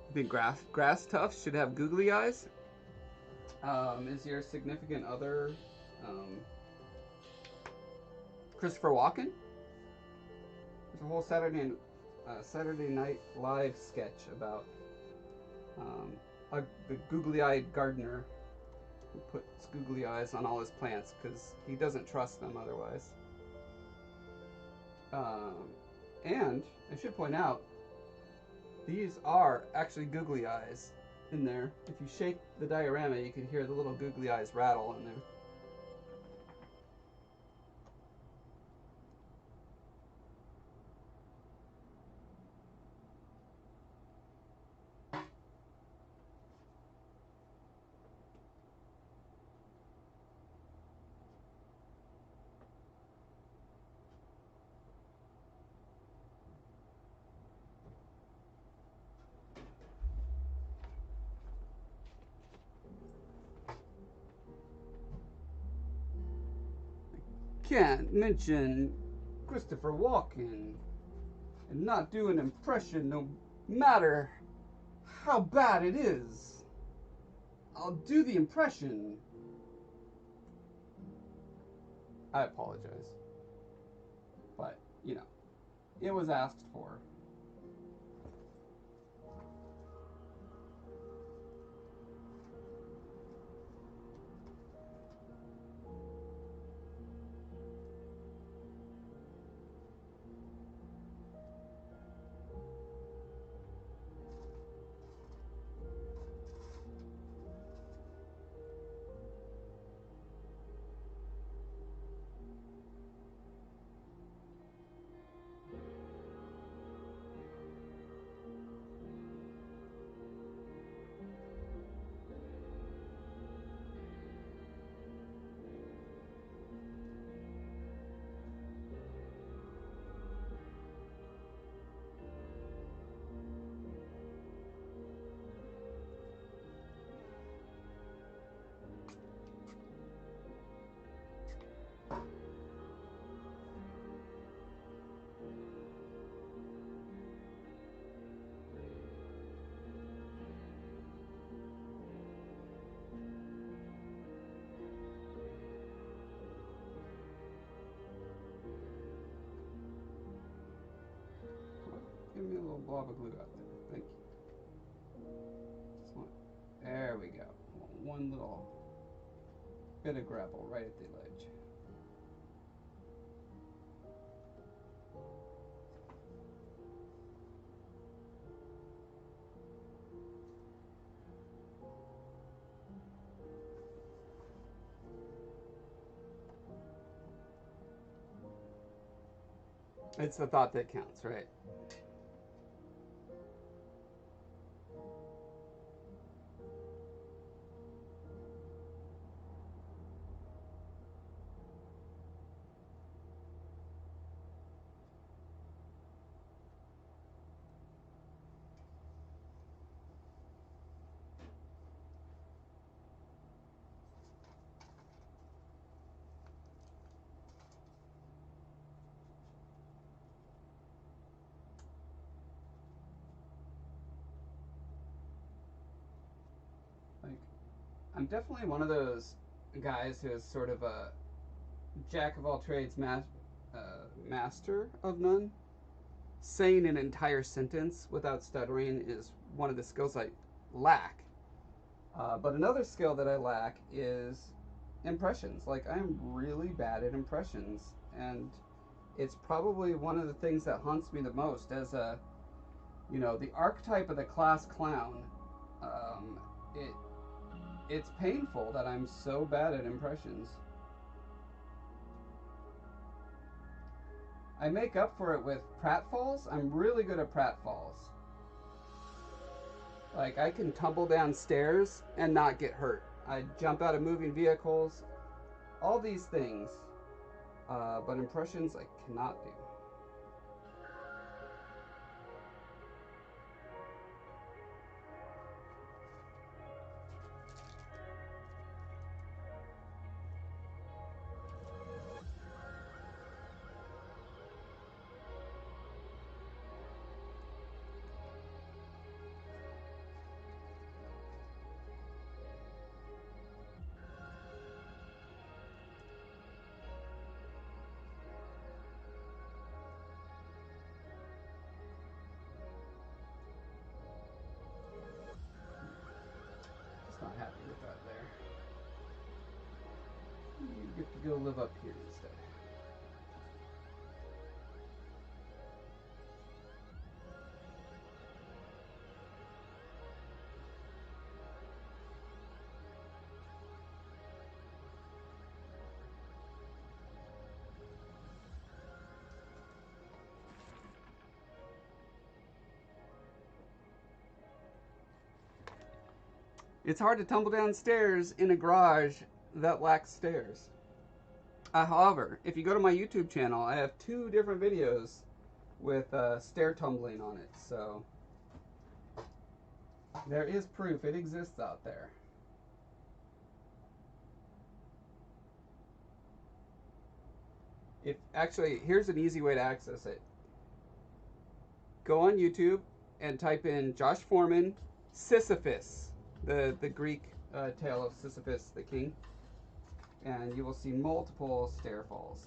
I think grass tufts should have googly eyes. Is your significant other Christopher Walken? There's a whole Saturday Night Live sketch about the googly-eyed gardener who puts googly eyes on all his plants because he doesn't trust them otherwise. And I should point out, these are actually googly eyes in there. If you shake the diorama, you can hear the little googly eyes rattle in there. Can't mention Christopher Walken and not do an impression no matter how bad it is. I'll do the impression. I apologize. But, it was asked for. little blob of glue out there. Thank you. Just want, there we go. One little bit of gravel right at the ledge. It's the thought that counts, right? Like, I'm definitely one of those guys who is sort of a jack of all trades, master of none. Saying an entire sentence without stuttering is one of the skills I lack. But another skill that I lack is impressions. Like, I'm really bad at impressions, and it's probably one of the things that haunts me the most as a, you know, the archetype of the class clown. Um, it's painful that I'm so bad at impressions. I make up for it with pratfalls. I'm really good at pratfalls. Like, I can tumble down stairs and not get hurt. I jump out of moving vehicles. All these things. But impressions I cannot do. Just not happy with that there. You get to go live up here instead. It's hard to tumble downstairs in a garage that lacks stairs. However, if you go to my YouTube channel, I have 2 different videos with stair tumbling on it. So there is proof it exists out there. Actually, here's an easy way to access it. Go on YouTube and type in Josh Foreman Sisyphus, the Greek tale of Sisyphus the king, and you will see multiple stair falls.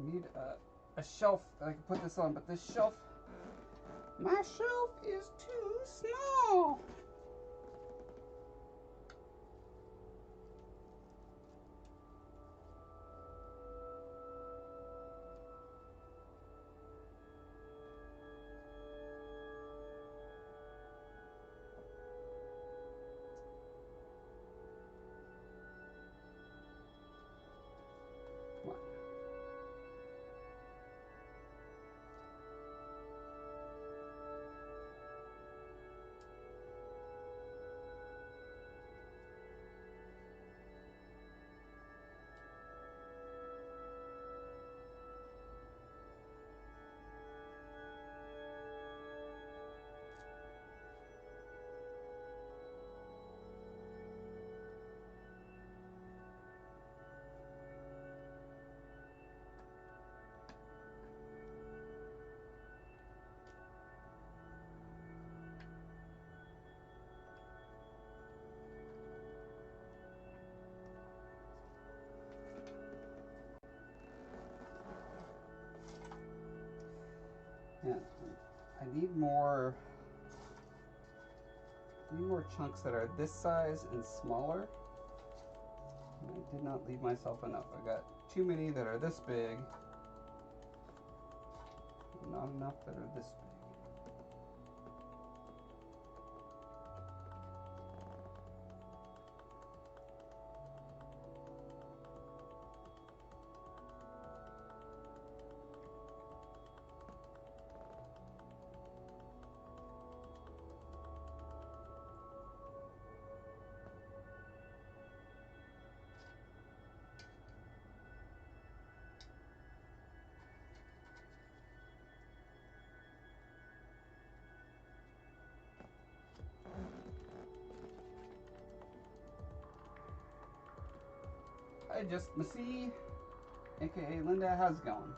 I need a shelf that I can put this on, but this shelf, my shelf is too small. Yeah, I need more chunks that are this size and smaller. And I did not leave myself enough. I got too many that are this big, not enough that are this big. Hi, Just Missy, aka Linda. How's it going?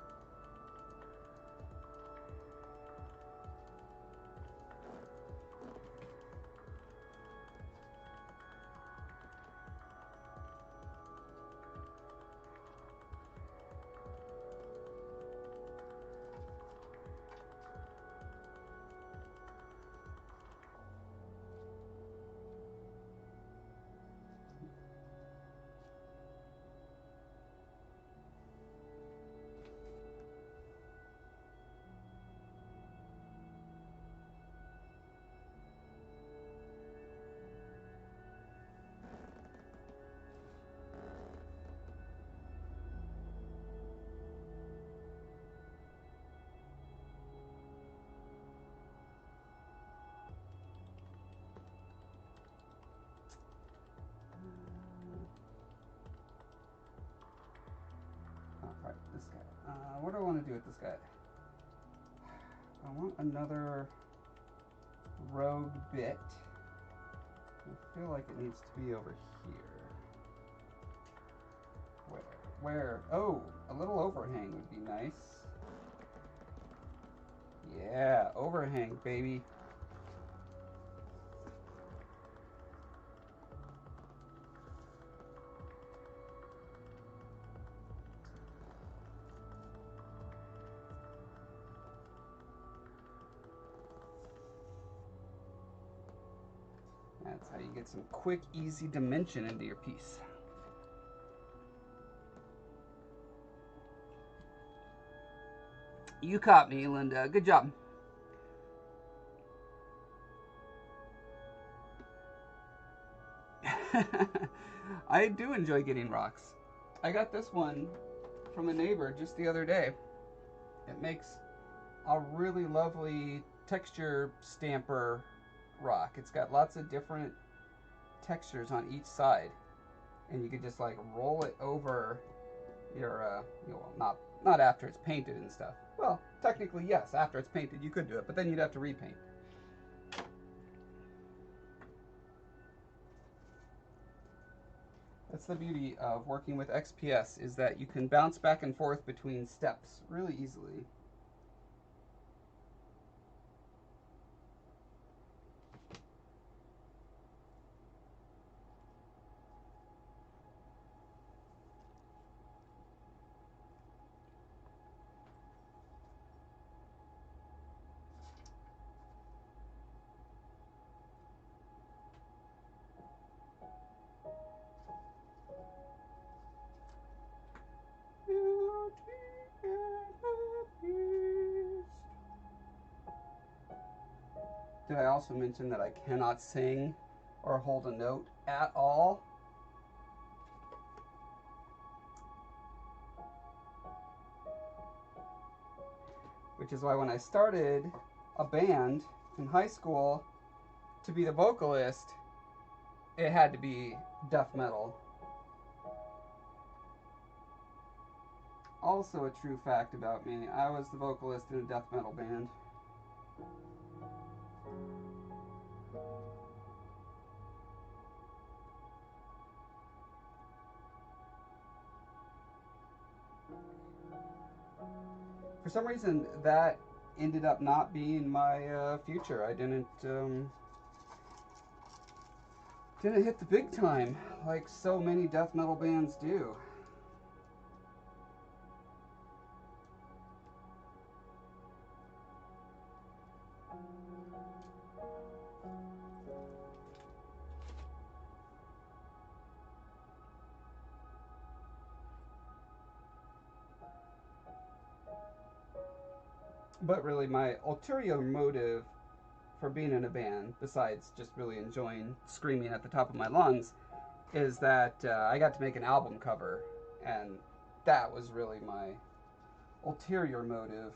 Alright, this guy. What do I want to do with this guy? I want another rogue bit. I feel like it needs to be over here. Where? Oh, a little overhang would be nice. Yeah, overhang, baby. That's how you get some quick, easy dimension into your piece. You caught me, Linda. Good job. I do enjoy getting rocks. I got this one from a neighbor just the other day. It makes a really lovely texture stamper rock. It's got lots of different textures on each side, and you could just like roll it over your not after it's painted and stuff. Well, technically yes, after it's painted you could do it, but then you'd have to repaint. That's the beauty of working with XPS, is that you can bounce back and forth between steps really easily. Did I also mention that I cannot sing or hold a note at all? Which is why when I started a band in high school to be the vocalist, it had to be death metal. Also a true fact about me, I was the vocalist in a death metal band. For some reason, that ended up not being my future. I didn't hit the big time like so many death metal bands do. But really, my ulterior motive for being in a band, besides just really enjoying screaming at the top of my lungs, is that I got to make an album cover, and that was really my ulterior motive.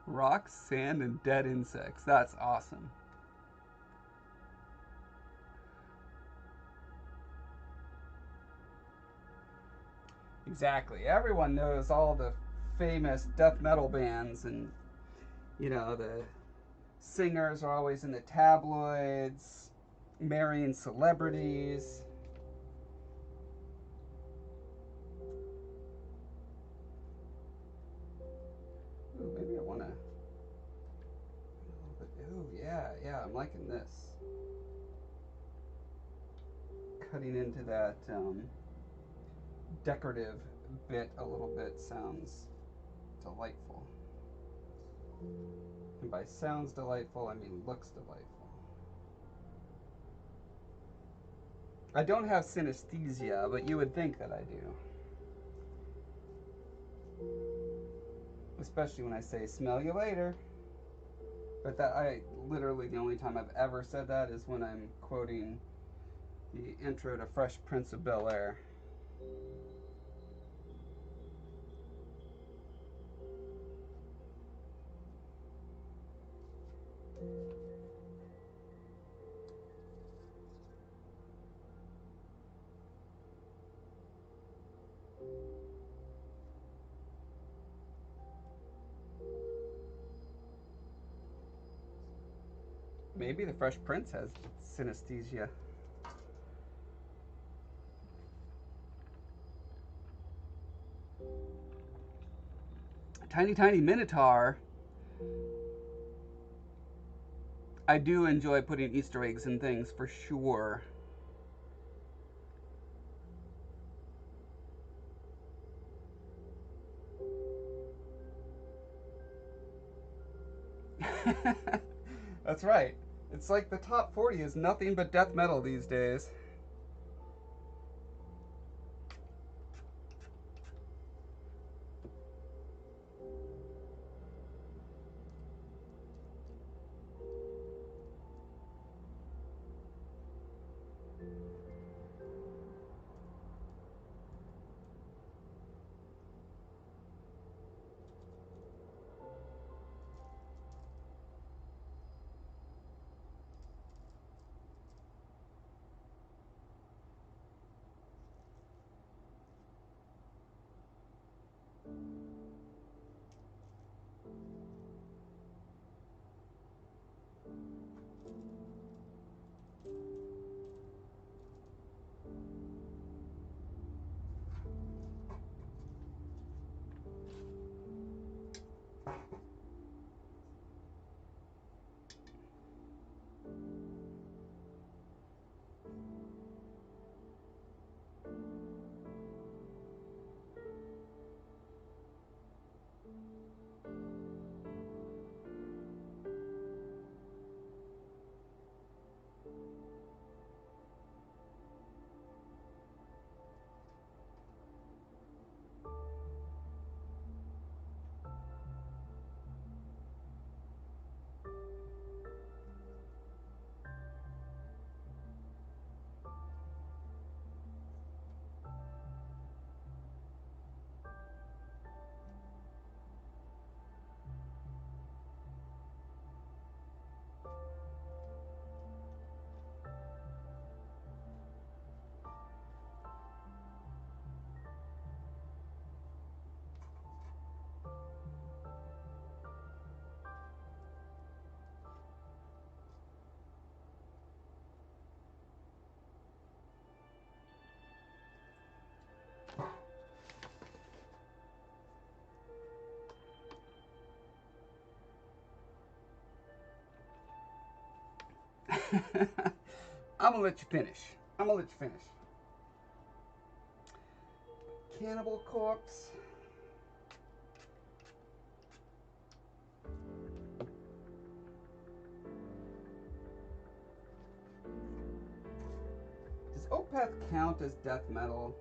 Rocks, sand, and dead insects. That's awesome. Exactly. Everyone knows all the famous death metal bands, and you know, the singers are always in the tabloids, marrying celebrities. Ooh, maybe I want to. Ooh, yeah, I'm liking this. Cutting into that decorative bit a little bit sounds delightful. And by sounds delightful, I mean looks delightful. I don't have synesthesia, but you would think that I do. Especially when I say smell you later. But that literally the only time I've ever said that is when I'm quoting the intro to Fresh Prince of Bel-Air. Maybe the Fresh Prince has synesthesia. Tiny Tiny Minotaur. I do enjoy putting Easter eggs in things for sure. That's right. It's like the top 40 is nothing but death metal these days. I'm gonna let you finish. I'm gonna let you finish. Cannibal corpse. Does Opeth count as death metal?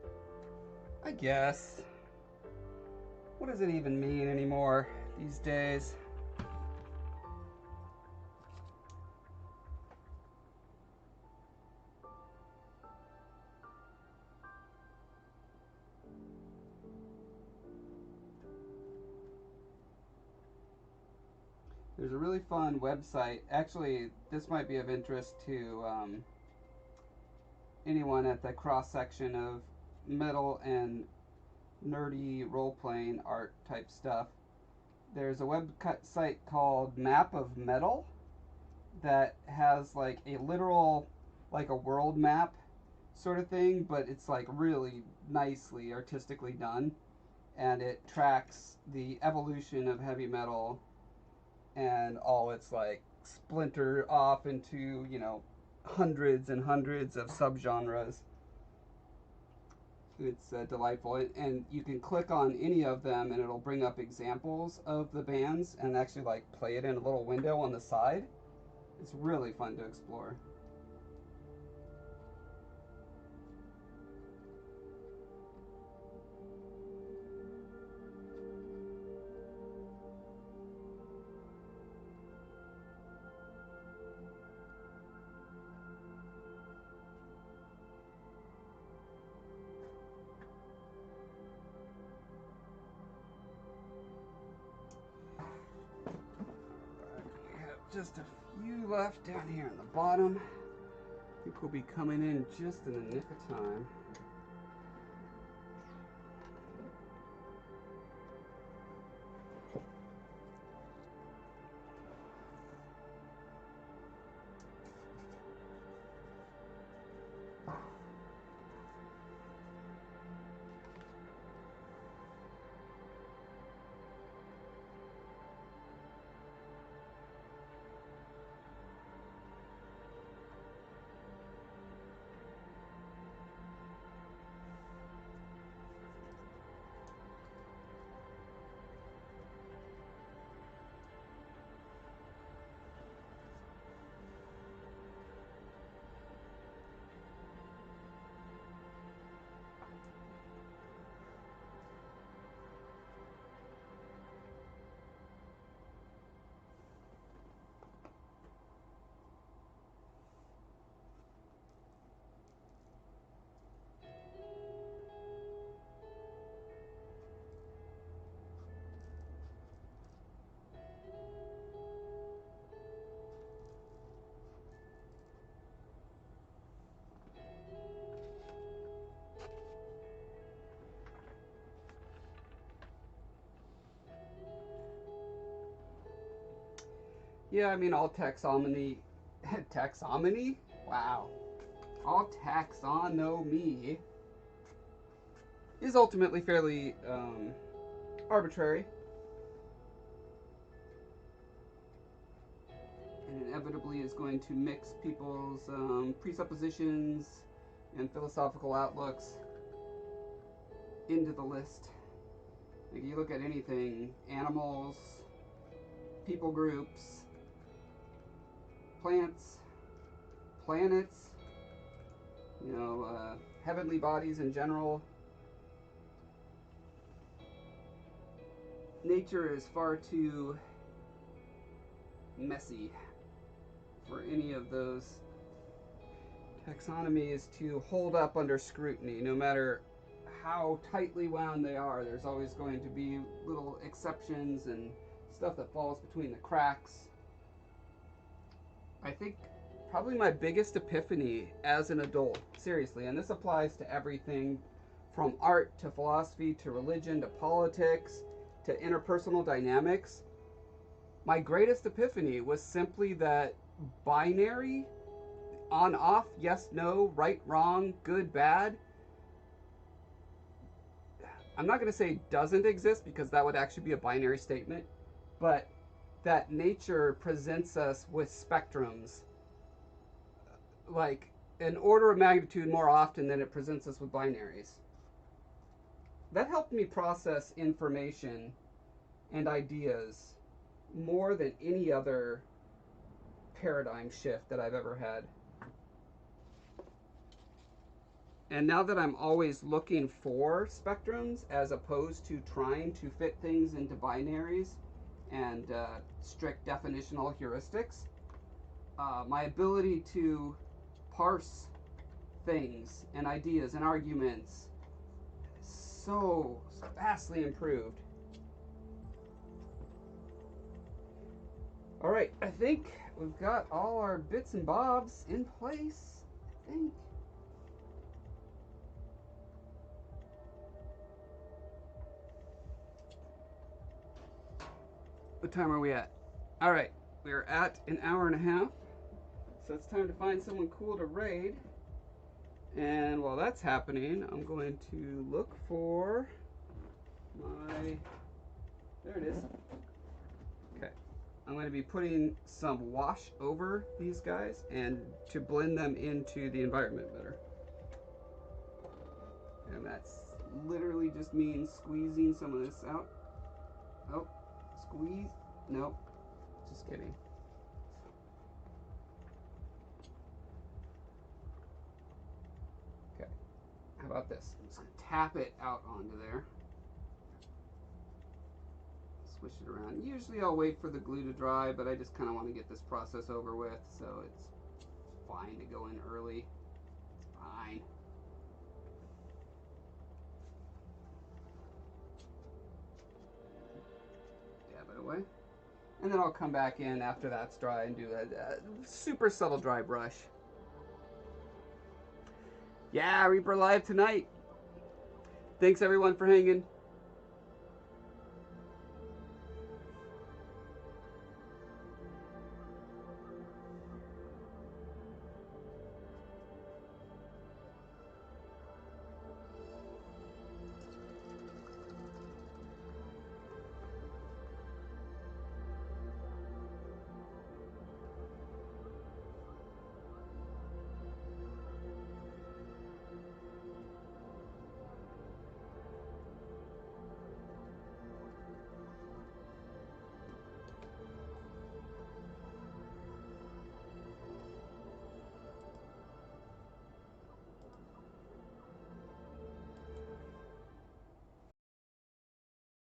I guess. What does it even mean anymore these days? There's a really fun website. Actually, this might be of interest to anyone at the cross section of metal and nerdy role-playing art type stuff. There's a website called Map of Metal that has like a literal, like a world map sort of thing, but it's like really nicely artistically done, and it tracks the evolution of heavy metal and all its like splinter off into, you know, hundreds and hundreds of subgenres. It's delightful, and you can click on any of them and it'll bring up examples of the bands and actually like play it in a little window on the side. It's really fun to explore. Just a few left down here in the bottom. I think we'll be coming in just in the nick of time. Yeah, I mean, all taxonomy, taxonomy? Wow. All taxonomy is ultimately fairly arbitrary and inevitably is going to mix people's presuppositions and philosophical outlooks into the list. Like, you look at anything, animals, people groups, plants, planets, you know, heavenly bodies in general. Nature is far too messy for any of those taxonomies to hold up under scrutiny. No matter how tightly wound they are, there's always going to be little exceptions and stuff that falls between the cracks. I think probably my biggest epiphany as an adult, seriously, and this applies to everything from art to philosophy to religion to politics to interpersonal dynamics. My greatest epiphany was simply that binary, on, off, yes, no, right, wrong, good, bad, I'm not going to say doesn't exist because that would actually be a binary statement, but that nature presents us with spectrums like an order of magnitude more often than it presents us with binaries. That helped me process information and ideas more than any other paradigm shift that I've ever had. And now that I'm always looking for spectrums as opposed to trying to fit things into binaries and strict definitional heuristics, my ability to parse things and ideas and arguments is so vastly improved. All right, I think we've got all our bits and bobs in place, I think. What time are we at? All right, we're at an hour and a half. So it's time to find someone cool to raid. And while that's happening, I'm going to look for my, there it is. Okay, I'm going to be putting some wash over these guys and to blend them into the environment better. And that's literally just means squeezing some of this out. Oh, squeeze, nope, just kidding. Okay, how about this? I'm just gonna tap it out onto there. Swish it around. Usually I'll wait for the glue to dry, but I just kind of want to get this process over with, so it's fine to go in early. It's fine. Dab it away. And then I'll come back in after that's dry and do a super subtle dry brush. Yeah, Reaper Live tonight. Thanks everyone for hanging.